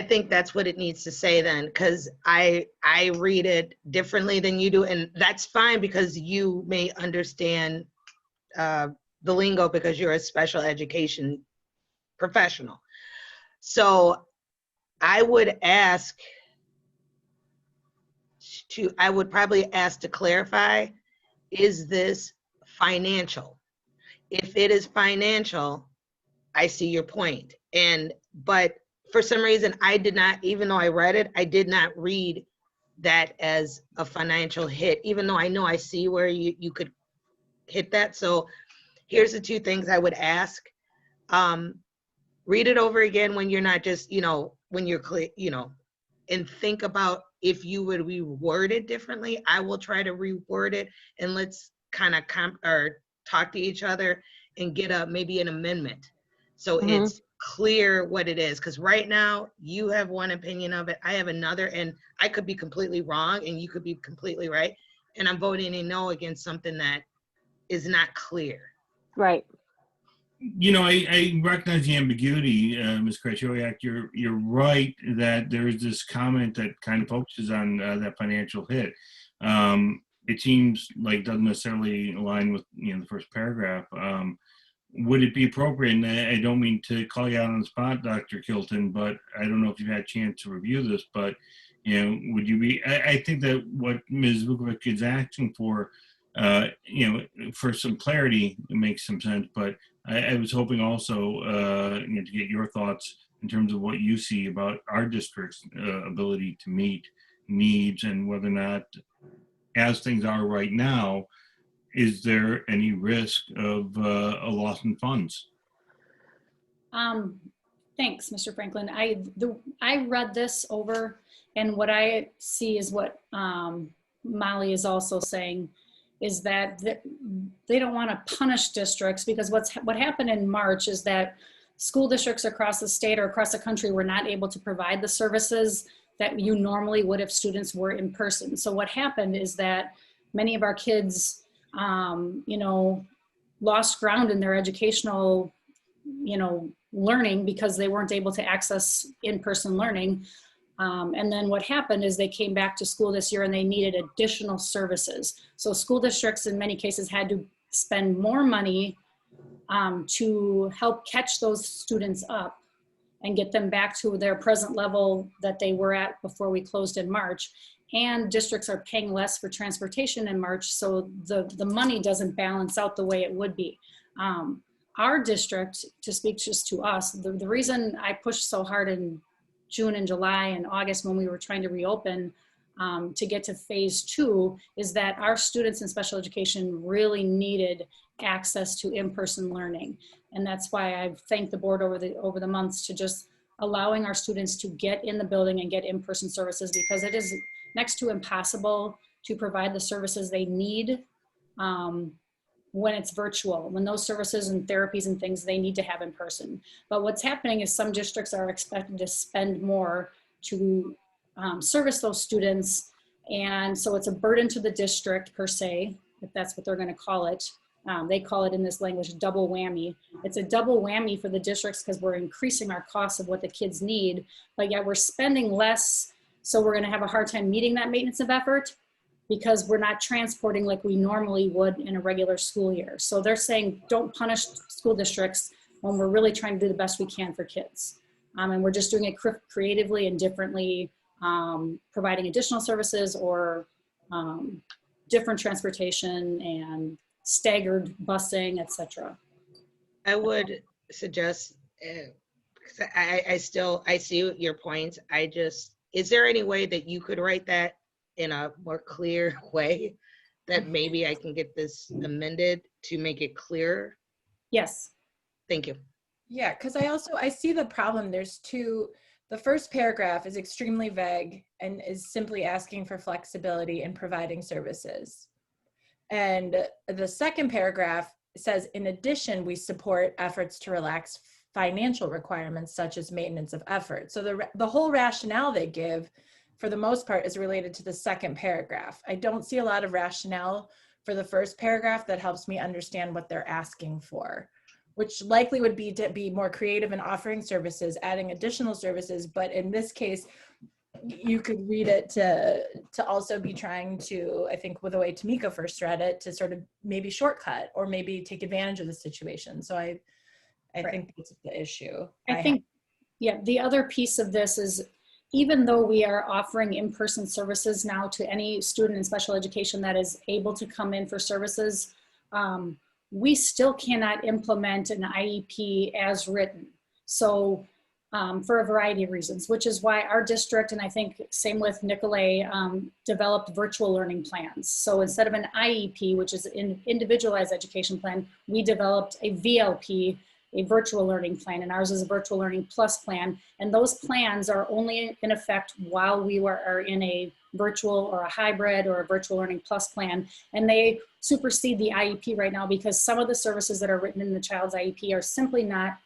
I think that's what it needs to say then, because I read it differently than you do, and that's fine because you may understand the lingo because you're a special education professional. So I would probably ask to clarify, is this financial. If it is financial, I see your point. But for some reason, I did not, even though I read it, I did not read that as a financial hit, even though I see where you could hit that. So here's the two things I would ask. Read it over again when you're not just, when you're clear, and think about if you would reword it differently. I will try to reword it, and let's kind of talk to each other and get maybe an amendment. So it's clear what it is. Because right now you have one opinion of it, I have another, and I could be completely wrong and you could be completely right. And I'm voting a no against something that is not clear. Right. I recognize the ambiguity, Ms. Krasioyak. You're right that there is this comment that kind of focuses on that financial hit. It seems like it doesn't necessarily align with the first paragraph. Would it be appropriate, and I don't mean to call you out on the spot, Dr. Kilton, but I don't know if you've had a chance to review this, but would you be, I think that what Ms. Vukovic is asking for, for some clarity, it makes some sense, but I was hoping also to get your thoughts in terms of what you see about our district's ability to meet needs, and whether or not, as things are right now, is there any risk of a loss in funds? Thanks, Mr. Franklin. I read this over, and what I see is what Molly is also saying, is that they don't want to punish districts, because what happened in March is that school districts across the state or across the country were not able to provide the services that you normally would if students were in person. So what happened is that many of our kids, lost ground in their educational, learning, because they weren't able to access in-person learning. And then what happened is they came back to school this year and they needed additional services. So school districts in many cases had to spend more money to help catch those students up and get them back to their present level that they were at before we closed in March. And districts are paying less for transportation in March, so the money doesn't balance out the way it would be. Our district, to speak just to us, the reason I pushed so hard in June and July and August when we were trying to reopen to get to phase 2 is that our students in special education really needed access to in-person learning. And that's why I've thanked the board over the months to just allowing our students to get in the building and get in-person services, because it is next to impossible to provide the services they need when it's virtual, when those services and therapies and things they need to have in person. But what's happening is some districts are expected to spend more to service those students. And so it's a burden to the district per se, if that's what they're gonna call it. They call it in this language double whammy. It's a double whammy for the districts because we're increasing our costs of what the kids need, but yet we're spending less. So we're gonna have a hard time meeting that maintenance of effort because we're not transporting like we normally would in a regular school year. So they're saying, don't punish school districts when we're really trying to do the best we can for kids. And we're just doing it creatively and differently, providing additional services or different transportation and staggered busing, etc. I would suggest, because I see your points. Is there any way that you could write that in a more clear way that maybe I can get this amended to make it clearer? Yes. Thank you. Yeah, because I see the problem. There's two. The first paragraph is extremely vague and is simply asking for flexibility in providing services. And the second paragraph says, in addition, we support efforts to relax financial requirements such as maintenance of effort. So the whole rationale they give, for the most part, is related to the second paragraph. I don't see a lot of rationale for the first paragraph that helps me understand what they're asking for, which likely would be to be more creative in offering services, adding additional services. But in this case, you could read it to also be trying to, I think with the way Tamika first read it, to sort of maybe shortcut or maybe take advantage of the situation. So I think that's the issue. I think, yeah, the other piece of this is, even though we are offering in-person services now to any student in special education that is able to come in for services, we still cannot implement an IEP as written. So for a variety of reasons, which is why our district, and I think same with Nicolay, developed virtual learning plans. So instead of an IEP, which is an individualized education plan, we developed a VLP, a virtual learning plan, and ours is a virtual learning plus plan. And those plans are only in effect while we are in a virtual or a hybrid or a virtual learning plus plan. And they supersede the IEP right now because some of the services that are written in the child's IEP are simply not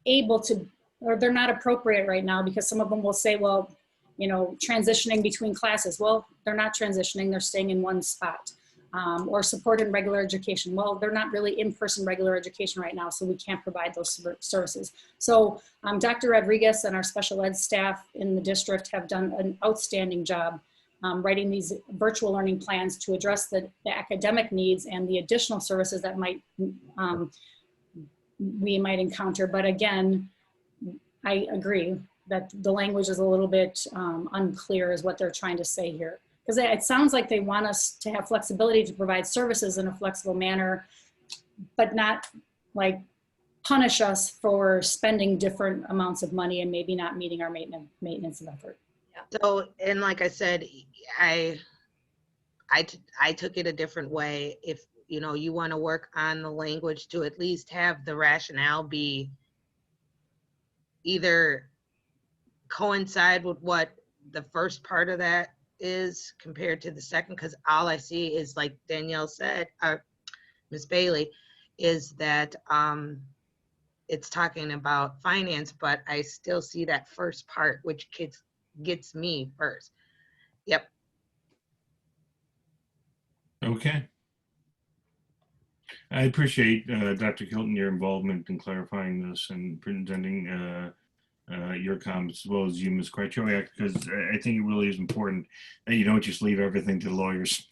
able to, or they're not appropriate right now, because some of them will say, well, you know, transitioning between classes. Well, they're not transitioning, they're staying in one spot. Or support in regular education. Well, they're not really in-person regular education right now, so we can't provide those services. So Dr. Rodriguez and our special ed staff in the district have done an outstanding job writing these virtual learning plans to address the academic needs and the additional services that we might encounter. But again, I agree that the language is a little bit unclear is what they're trying to say here. Because it sounds like they want us to have flexibility to provide services in a flexible manner, but not like punish us for spending different amounts of money and maybe not meeting our maintenance of effort. So, and like I said, I took it a different way. If, you know, you want to work on the language to at least have the rationale be either coincide with what the first part of that is compared to the second, because all I see is, like Danielle said, Ms. Bailey, is that it's talking about finance, but I still see that first part, which gets me first. Yep. Okay. I appreciate Dr. Hilton, your involvement in clarifying this and presenting your comments, as well as you, Ms. Krychowiak, because I think it really is important that you don't just leave everything to the lawyers.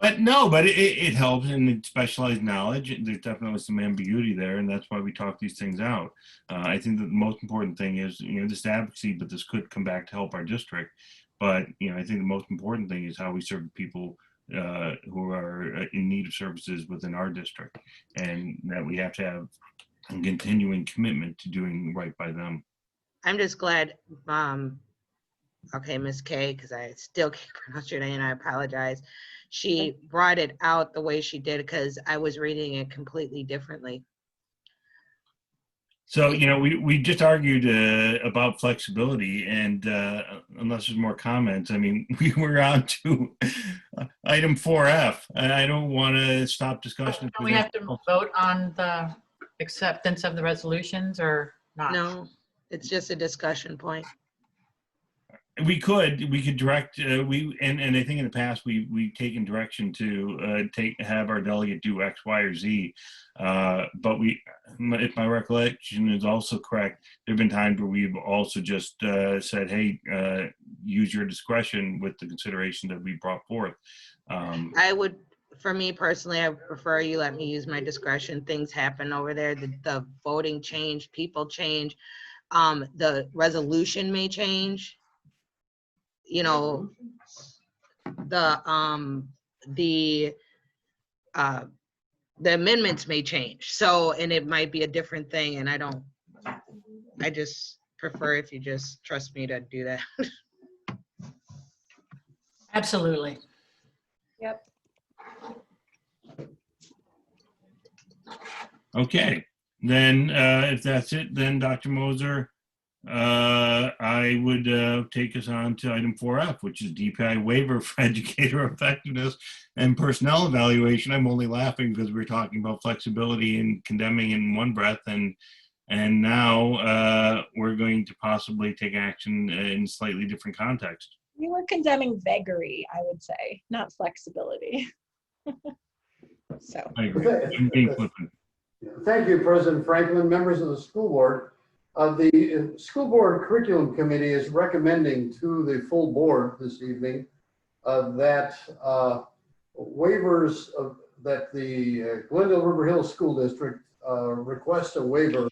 But no, but it helps, and it's specialized knowledge. There's definitely some ambiguity there, and that's why we talk these things out. I think that the most important thing is, you know, this advocacy, but this could come back to help our district. But, you know, I think the most important thing is how we serve people who are in need of services within our district, and that we have to have a continuing commitment to doing right by them. I'm just glad, okay, Ms. K, because I still can't pronounce your name, I apologize. She brought it out the way she did, because I was reading it completely differently. So, you know, we just argued about flexibility, and unless there's more comments, I mean, we were on to item 4F, and I don't want to stop discussion. Do we have to vote on the acceptance of the resolutions or not? No, it's just a discussion point. We could direct, and I think in the past we've taken direction to have our delegate do X, Y, or Z. But if my recollection is also correct, there have been times where we've also just said, hey, use your discretion with the consideration that we brought forth. I would, for me personally, I would prefer you let me use my discretion. Things happen over there. The voting changed, people change. The resolution may change. You know, the amendments may change. So, and it might be a different thing. And I just prefer if you just trust me to do that. Absolutely. Yep. Okay, then if that's it, then Dr. Moser, I would take us on to item 4F, which is DPI waiver for educator effectiveness and personnel evaluation. I'm only laughing because we're talking about flexibility and condemning in one breath, and now we're going to possibly take action in slightly different context. We were condemning vagary, I would say, not flexibility. So. I agree. I'm being flippant. Thank you, President Franklin, members of the school board. The school board curriculum committee is recommending to the full board this evening that waivers that the Glendale-River Hills School District request a waiver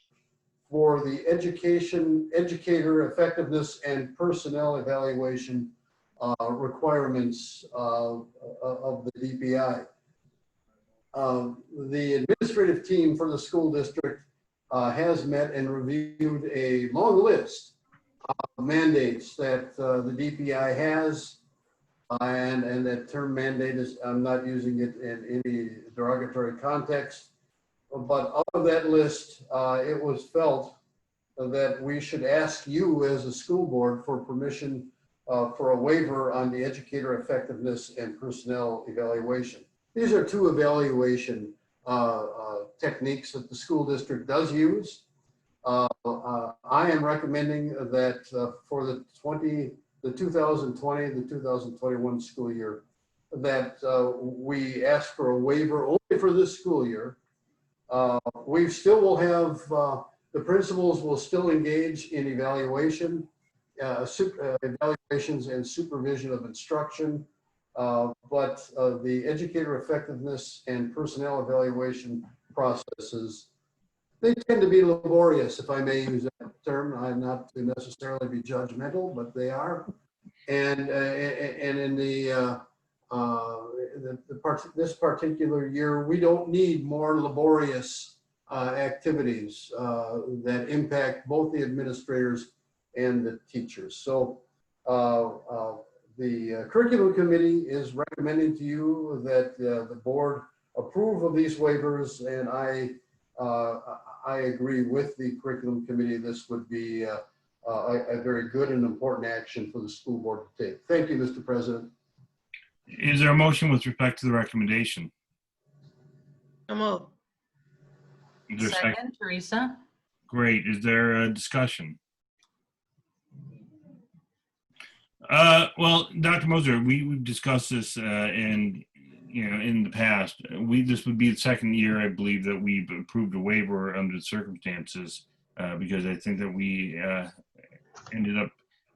for the educator effectiveness and personnel evaluation requirements of the DPI. The administrative team for the school district has met and reviewed a long list of mandates that the DPI has. And that term mandate is, I'm not using it in any derogatory context, but out of that list, it was felt that we should ask you as a school board for permission for a waiver on the educator effectiveness and personnel evaluation. These are two evaluation techniques that the school district does use. I am recommending that for the 2020, the 2021 school year, that we ask for a waiver only for this school year. We still will have, the principals will still engage in evaluation, evaluations and supervision of instruction. But the educator effectiveness and personnel evaluation processes, they tend to be laborious, if I may use that term. I'm not to necessarily be judgmental, but they are. And in this particular year, we don't need more laborious activities that impact both the administrators and the teachers. So the curriculum committee is recommending to you that the board approve of these waivers, and I agree with the curriculum committee. This would be a very good and important action for the school board to take. Thank you, Mr. President. Is there a motion with respect to the recommendation? So moved. Is there a second? Second, Teresa. Great. Is there a discussion? Well, Dr. Moser, we've discussed this in the past. This would be the second year, I believe, that we've approved a waiver under the circumstances, because I think that we ended up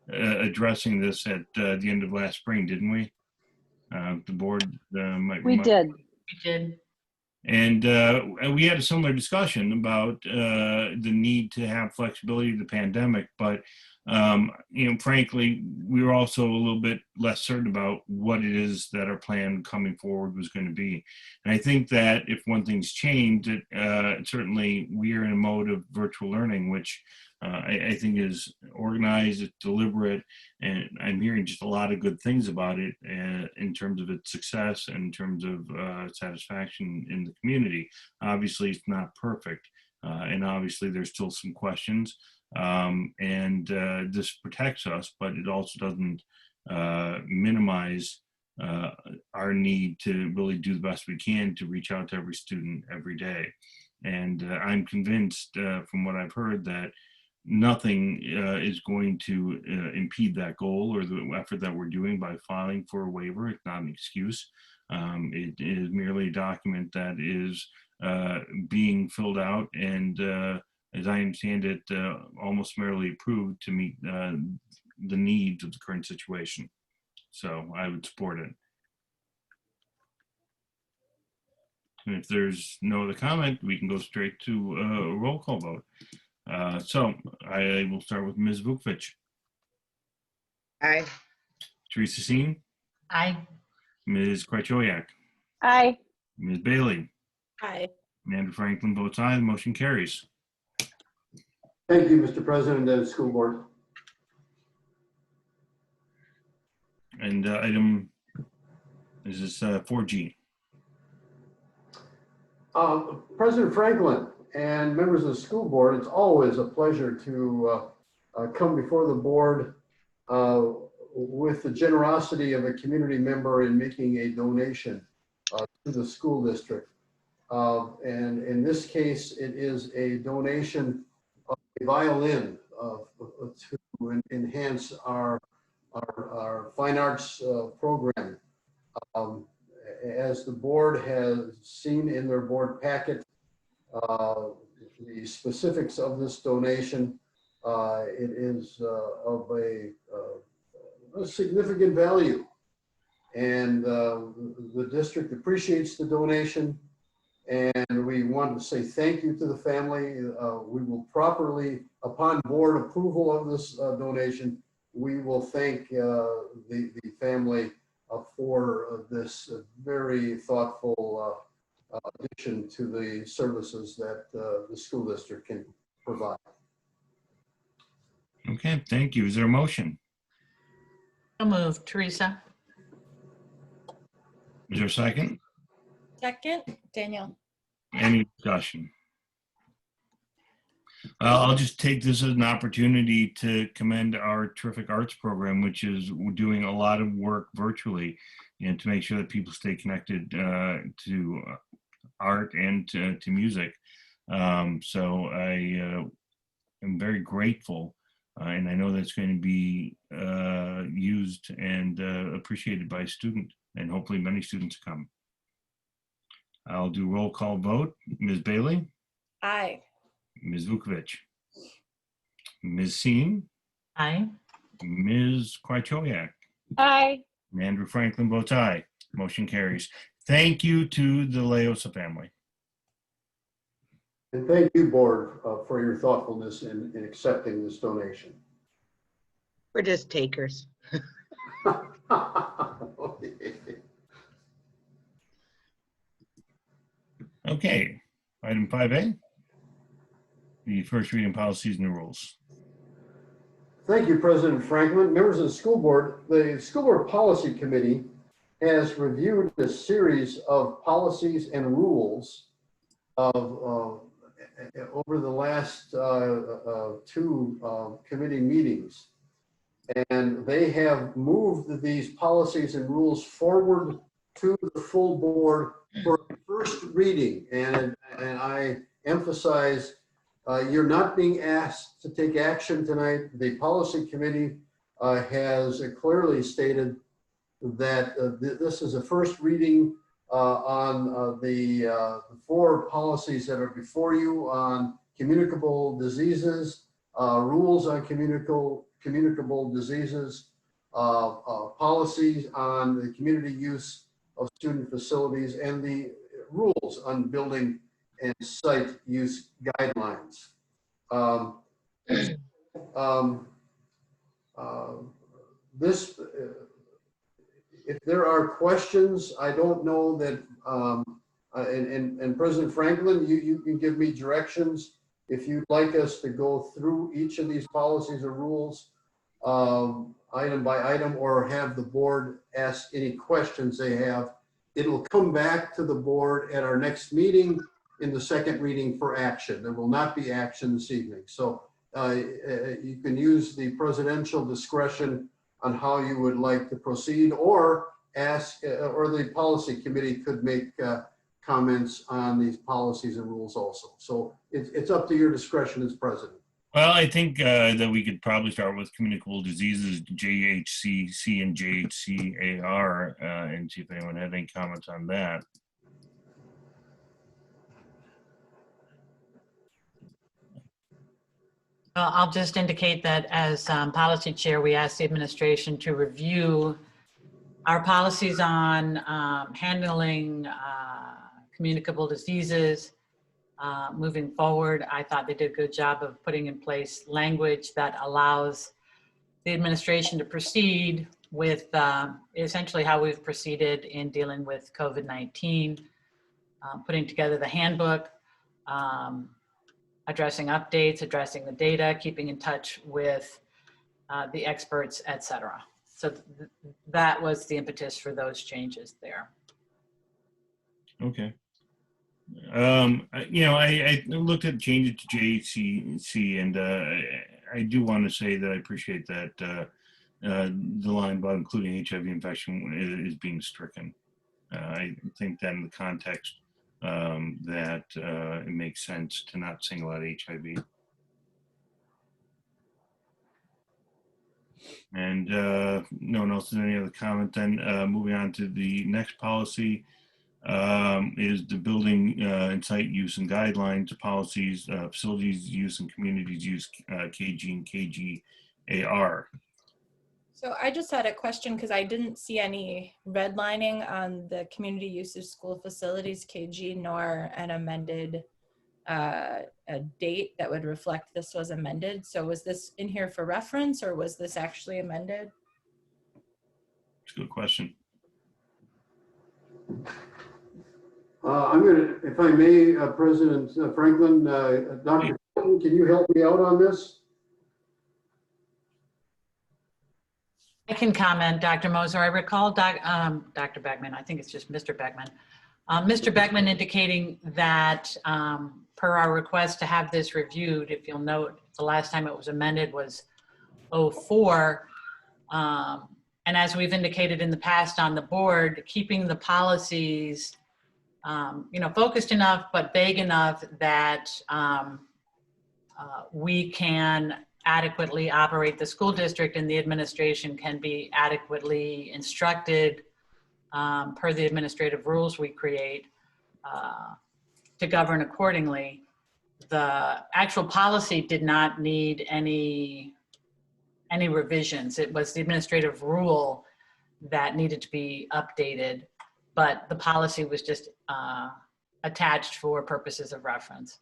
addressing this at the end of last spring, didn't we? The board We did. We did. And we had a similar discussion about the need to have flexibility of the pandemic, but frankly, we were also a little bit less certain about what it is that our plan coming forward was going to be. And I think that if one thing's changed, certainly we are in a mode of virtual learning, which I think is organized, it's deliberate, and I'm hearing just a lot of good things about it in terms of its success and in terms of satisfaction in the community. Obviously, it's not perfect, and obviously there's still some questions, and this protects us, but it also doesn't minimize our need to really do the best we can to reach out to every student every day. And I'm convinced from what I've heard that nothing is going to impede that goal or the effort that we're doing by filing for a waiver. It's not an excuse. It is merely a document that is being filled out and, as I understand it, almost merely approved to meet the needs of the current situation. So I would support it. And if there's no other comment, we can go straight to a roll call vote. So I will start with Ms. Vukovic. Aye. Teresa Seen, Aye. Ms. Krychowiak, Aye. Ms. Bailey, Aye. Amanda Franklin votes aye. The motion carries. Thank you, Mr. President and school board. And item is this 4G. President Franklin and members of the school board, it's always a pleasure to come before the board with the generosity of a community member in making a donation to the school district. And in this case, it is a donation of a violin to enhance our fine arts program. As the board has seen in their board packet, the specifics of this donation, it is of a significant value, and the district appreciates the donation, and we want to say thank you to the family. We will properly, upon board approval of this donation, we will thank the family for this very thoughtful addition to the services that the school district can provide. Okay, thank you. Is there a motion? So moved. Teresa? Is there a second? Second, Danielle. Any discussion? I'll just take this as an opportunity to commend our terrific arts program, which is doing a lot of work virtually and to make sure that people stay connected to art and to music. So I am very grateful, and I know that's going to be used and appreciated by students, and hopefully many students come. I'll do roll call vote. Ms. Bailey? Aye. Ms. Vukovic? Ms. Seam? Aye. Ms. Krychowiak? Aye. And Andrew Franklin votes aye. Motion carries. Thank you to the Leosa family. And thank you, board, for your thoughtfulness in accepting this donation. We're just takers. Okay, item 5A, the first reading policies and rules. Thank you, President Franklin. Members of the school board policy committee has reviewed a series of policies and rules of over the last two committee meetings. And they have moved these policies and rules forward to the full board for first reading. And I emphasize, you're not being asked to take action tonight. The policy committee has clearly stated that this is a first reading on the four policies that are before you on communicable diseases, rules on communicable diseases, policies on the community use of student facilities, and the rules on building and site use guidelines. If there are questions, I don't know that, and President Franklin, you can give me directions if you'd like us to go through each of these policies or rules item by item, or have the board ask any questions they have. It'll come back to the board at our next meeting in the second reading for action. There will not be action this evening. So you can use the presidential discretion on how you would like to proceed, or ask, or the policy committee could make comments on these policies and rules also. So it's up to your discretion as president. Well, I think that we could probably start with communicable diseases, JHCC and JHCAR, and see if anyone had any comments on that. I'll just indicate that as policy chair, we asked the administration to review our policies on handling communicable diseases. Moving forward, I thought they did a good job of putting in place language that allows the administration to proceed with essentially how we've proceeded in dealing with COVID-19, putting together the handbook, addressing updates, addressing the data, keeping in touch with the experts, et cetera. So that was the impetus for those changes there. Okay. You know, I looked at changes to JHCC, and I do want to say that I appreciate that the line about including HIV infection is being stricken. I think that in the context that it makes sense to not single out HIV. And no one else has any other comment. Then moving on to the next policy is the building and site use and guidelines policies, facilities use and communities use, KG and KGAR. So I just had a question because I didn't see any redlining on the community use of school facilities KG, nor an amended a date that would reflect this was amended. So was this in here for reference or was this actually amended? It's a good question. I'm gonna, if I may, President Franklin, Dr. Clinton, can you help me out on this? I can comment, Dr. Moser. I recall Dr. Beckman, I think it's just Mr. Beckman. Mr. Beckman indicating that per our request to have this reviewed, if you'll note, the last time it was amended was 04. And as we've indicated in the past on the board, keeping the policies focused enough but vague enough that we can adequately operate the school district and the administration can be adequately instructed per the administrative rules we create to govern accordingly. The actual policy did not need any revisions. It was the administrative rule that needed to be updated, but the policy was just attached for purposes of reference.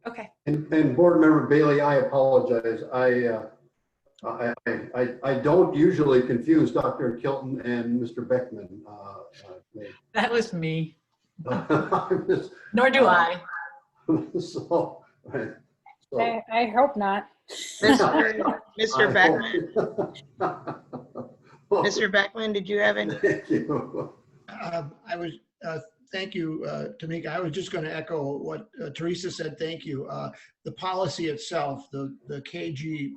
Okay. And Board Member Bailey, I apologize. I don't usually confuse Dr. Kilton and Mr. Beckman. That was me. Just, Nor do I. so, right, so. I hope not. Mr. Beckman, Mr. Beckman, did you have any? Thank you. Thank you, Tamika. I was just going to echo what Teresa said. Thank you. The policy itself, the KG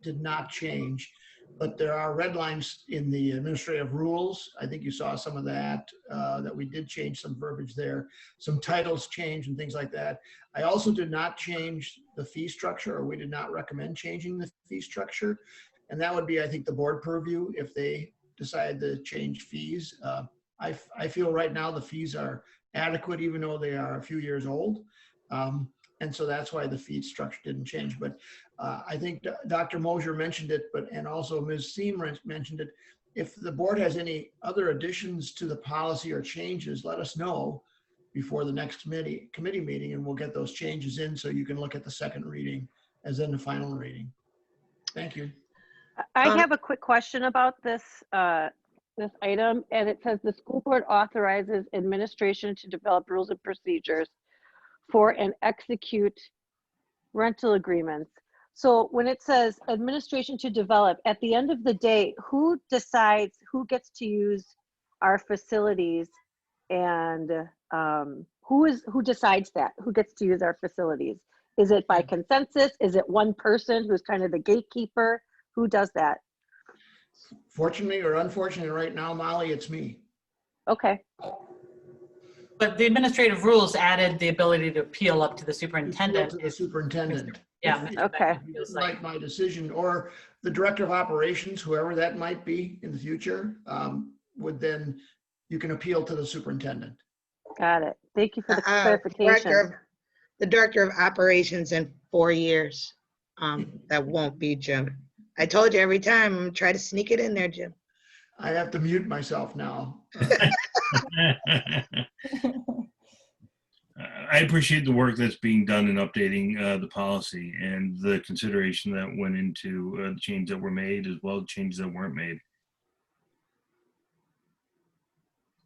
did not change, but there are red lines in the administrative rules. I think you saw some of that, that we did change some verbiage there. Some titles changed and things like that. I also did not change the fee structure, or we did not recommend changing the fee structure. And that would be, I think, the board purview if they decide to change fees. I feel right now the fees are adequate, even though they are a few years old. And so that's why the fee structure didn't change. But I think Dr. Mosier mentioned it, and also Ms. Seamer mentioned it. If the board has any other additions to the policy or changes, let us know before the next committee meeting, and we'll get those changes in so you can look at the second reading as in the final reading. Thank you. I have a quick question about this this item, and it says the school board authorizes administration to develop rules and procedures for and execute rental agreements. So when it says administration to develop, at the end of the day, who decides who gets to use our facilities, and who decides that? Who gets to use our facilities? Is it by consensus? Is it one person who's kind of the gatekeeper? Who does that? Fortunately or unfortunately, right now, Molly, it's me. Okay. But the administrative rules added the ability to appeal up to the superintendent. To the superintendent. Yeah. Okay. Like my decision, or the director of operations, whoever that might be in the future, would then, you can appeal to the superintendent. Got it. Thank you for the clarification. The director of operations in 4 years. That won't be Jim. I told you every time, I'm gonna try to sneak it in there, Jim. I have to mute myself now. I appreciate the work that's being done in updating the policy and the consideration that went into the changes that were made, as well as changes that weren't made.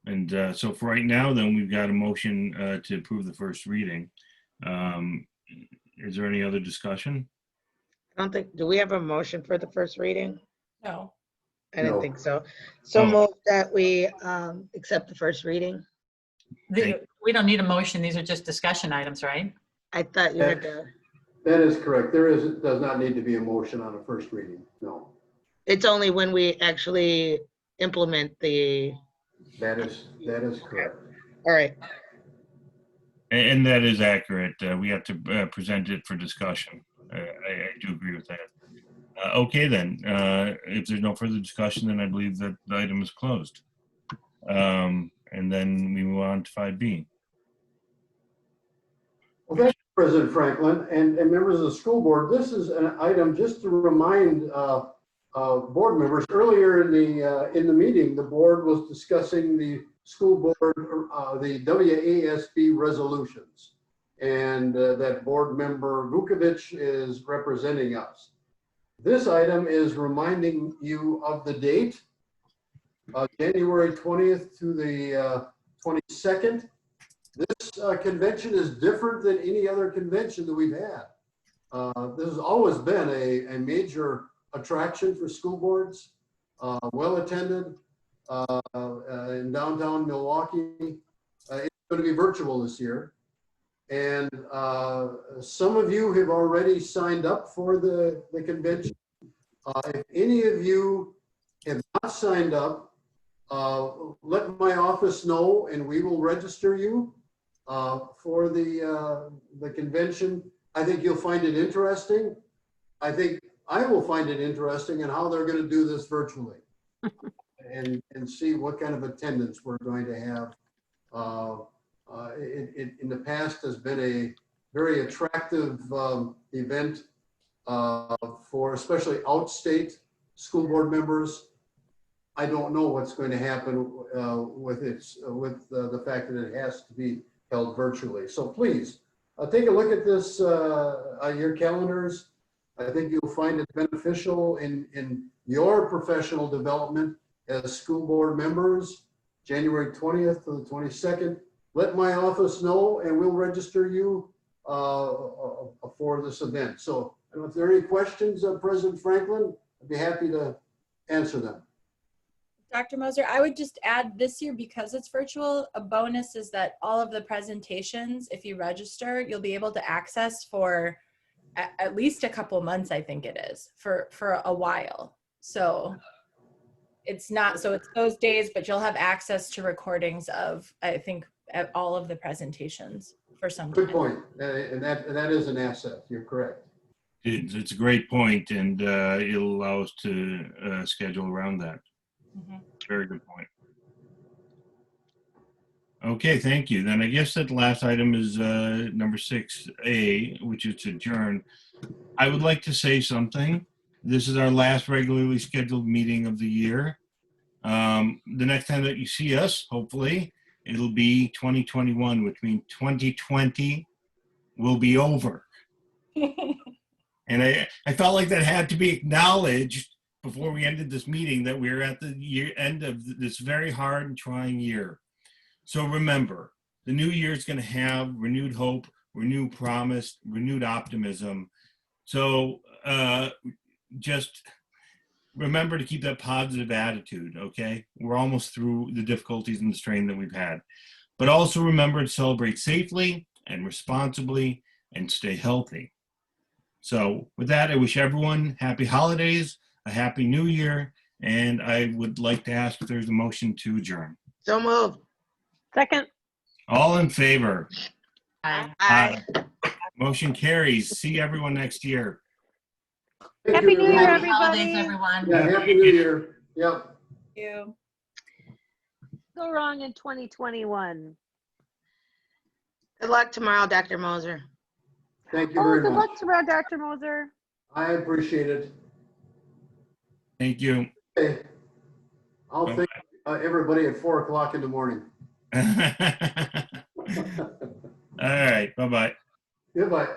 And so for right now, then, we've got a motion to approve the first reading. Is there any other discussion? I don't think, do we have a motion for the first reading? No. I didn't No. think so. So move that we accept the first reading. We don't need a motion. These are just discussion items, right? I thought you were That is correct. Does not need to be a motion on a first reading, no. It's only when we actually implement the. That is correct. All right. And that is accurate. We have to present it for discussion. I do agree with that. Okay, then, if there's no further discussion, then I believe that the item is closed. And then we move on to 5B. Well, thank you, President Franklin and members of the school board. This is an item just to remind board members. Earlier in the meeting, the board was discussing the school board, the WASB resolutions. and that board member Vukovic is representing us. This item is reminding you of the date, January 20th to the 22nd. This convention is different than any other convention that we've had. This has always been a major attraction for school boards, well attended in downtown Milwaukee. It's going to be virtual this year. And some of you have already signed up for the convention. If any of you have not signed up, let my office know and we will register you for the convention. I think you'll find it interesting. I think I will find it interesting in how they're going to do this virtually and see what kind of attendance we're going to have. It in the past has been a very attractive event for especially outstate school board members. I don't know what's going to happen with the fact that it has to be held virtually. So please take a look at this, your calendars. I think you'll find it beneficial in your professional development as school board members, January 20th to the 22nd. Let my office know and we'll register you for this event. So if there are any questions of President Franklin, I'd be happy to answer them. Dr. Moser, I would just add this year, because it's virtual, a bonus is that all of the presentations, if you register, you'll be able to access for at least a couple months, I think it is, for a while. So it's not, so it's those days, but you'll have access to recordings of, I think, at all of the presentations for some time. Good point. And that is an asset. You're correct. It's a great point, and it'll allow us to schedule around that. Mm-hmm. Very good point. Okay, thank you. Then I guess that the last item is number 6A, which is to adjourn. I would like to say something. This is our last regularly scheduled meeting of the year. The next time that you see us, hopefully, it'll be 2021, which means 2020 will be over. And I felt like that had to be acknowledged before we ended this meeting, that we're at the end of this very hard and trying year. So remember, the new year is going to have renewed hope, renewed promise, renewed optimism. So just remember to keep that positive attitude, okay? We're almost through the difficulties and the strain that we've had. But also remember to celebrate safely and responsibly and stay healthy. So with that, I wish everyone happy holidays, a happy new year, and I would like to ask if there's a motion to adjourn. So moved. Second. All in favor? Aye. Motion carries. See everyone next year. Thank Happy you, New Year, everyone. Happy holidays, everybody. everyone. Yeah, Happy New Year. Yep. Thank you. Go wrong in 2021. Good luck tomorrow, Dr. Moser. Thank you Oh, very good much. luck to Dr. Moser. I appreciate it. Thank you. Okay. I'll thank everybody at 4 o'clock in the morning. All right. Bye-bye. Goodbye.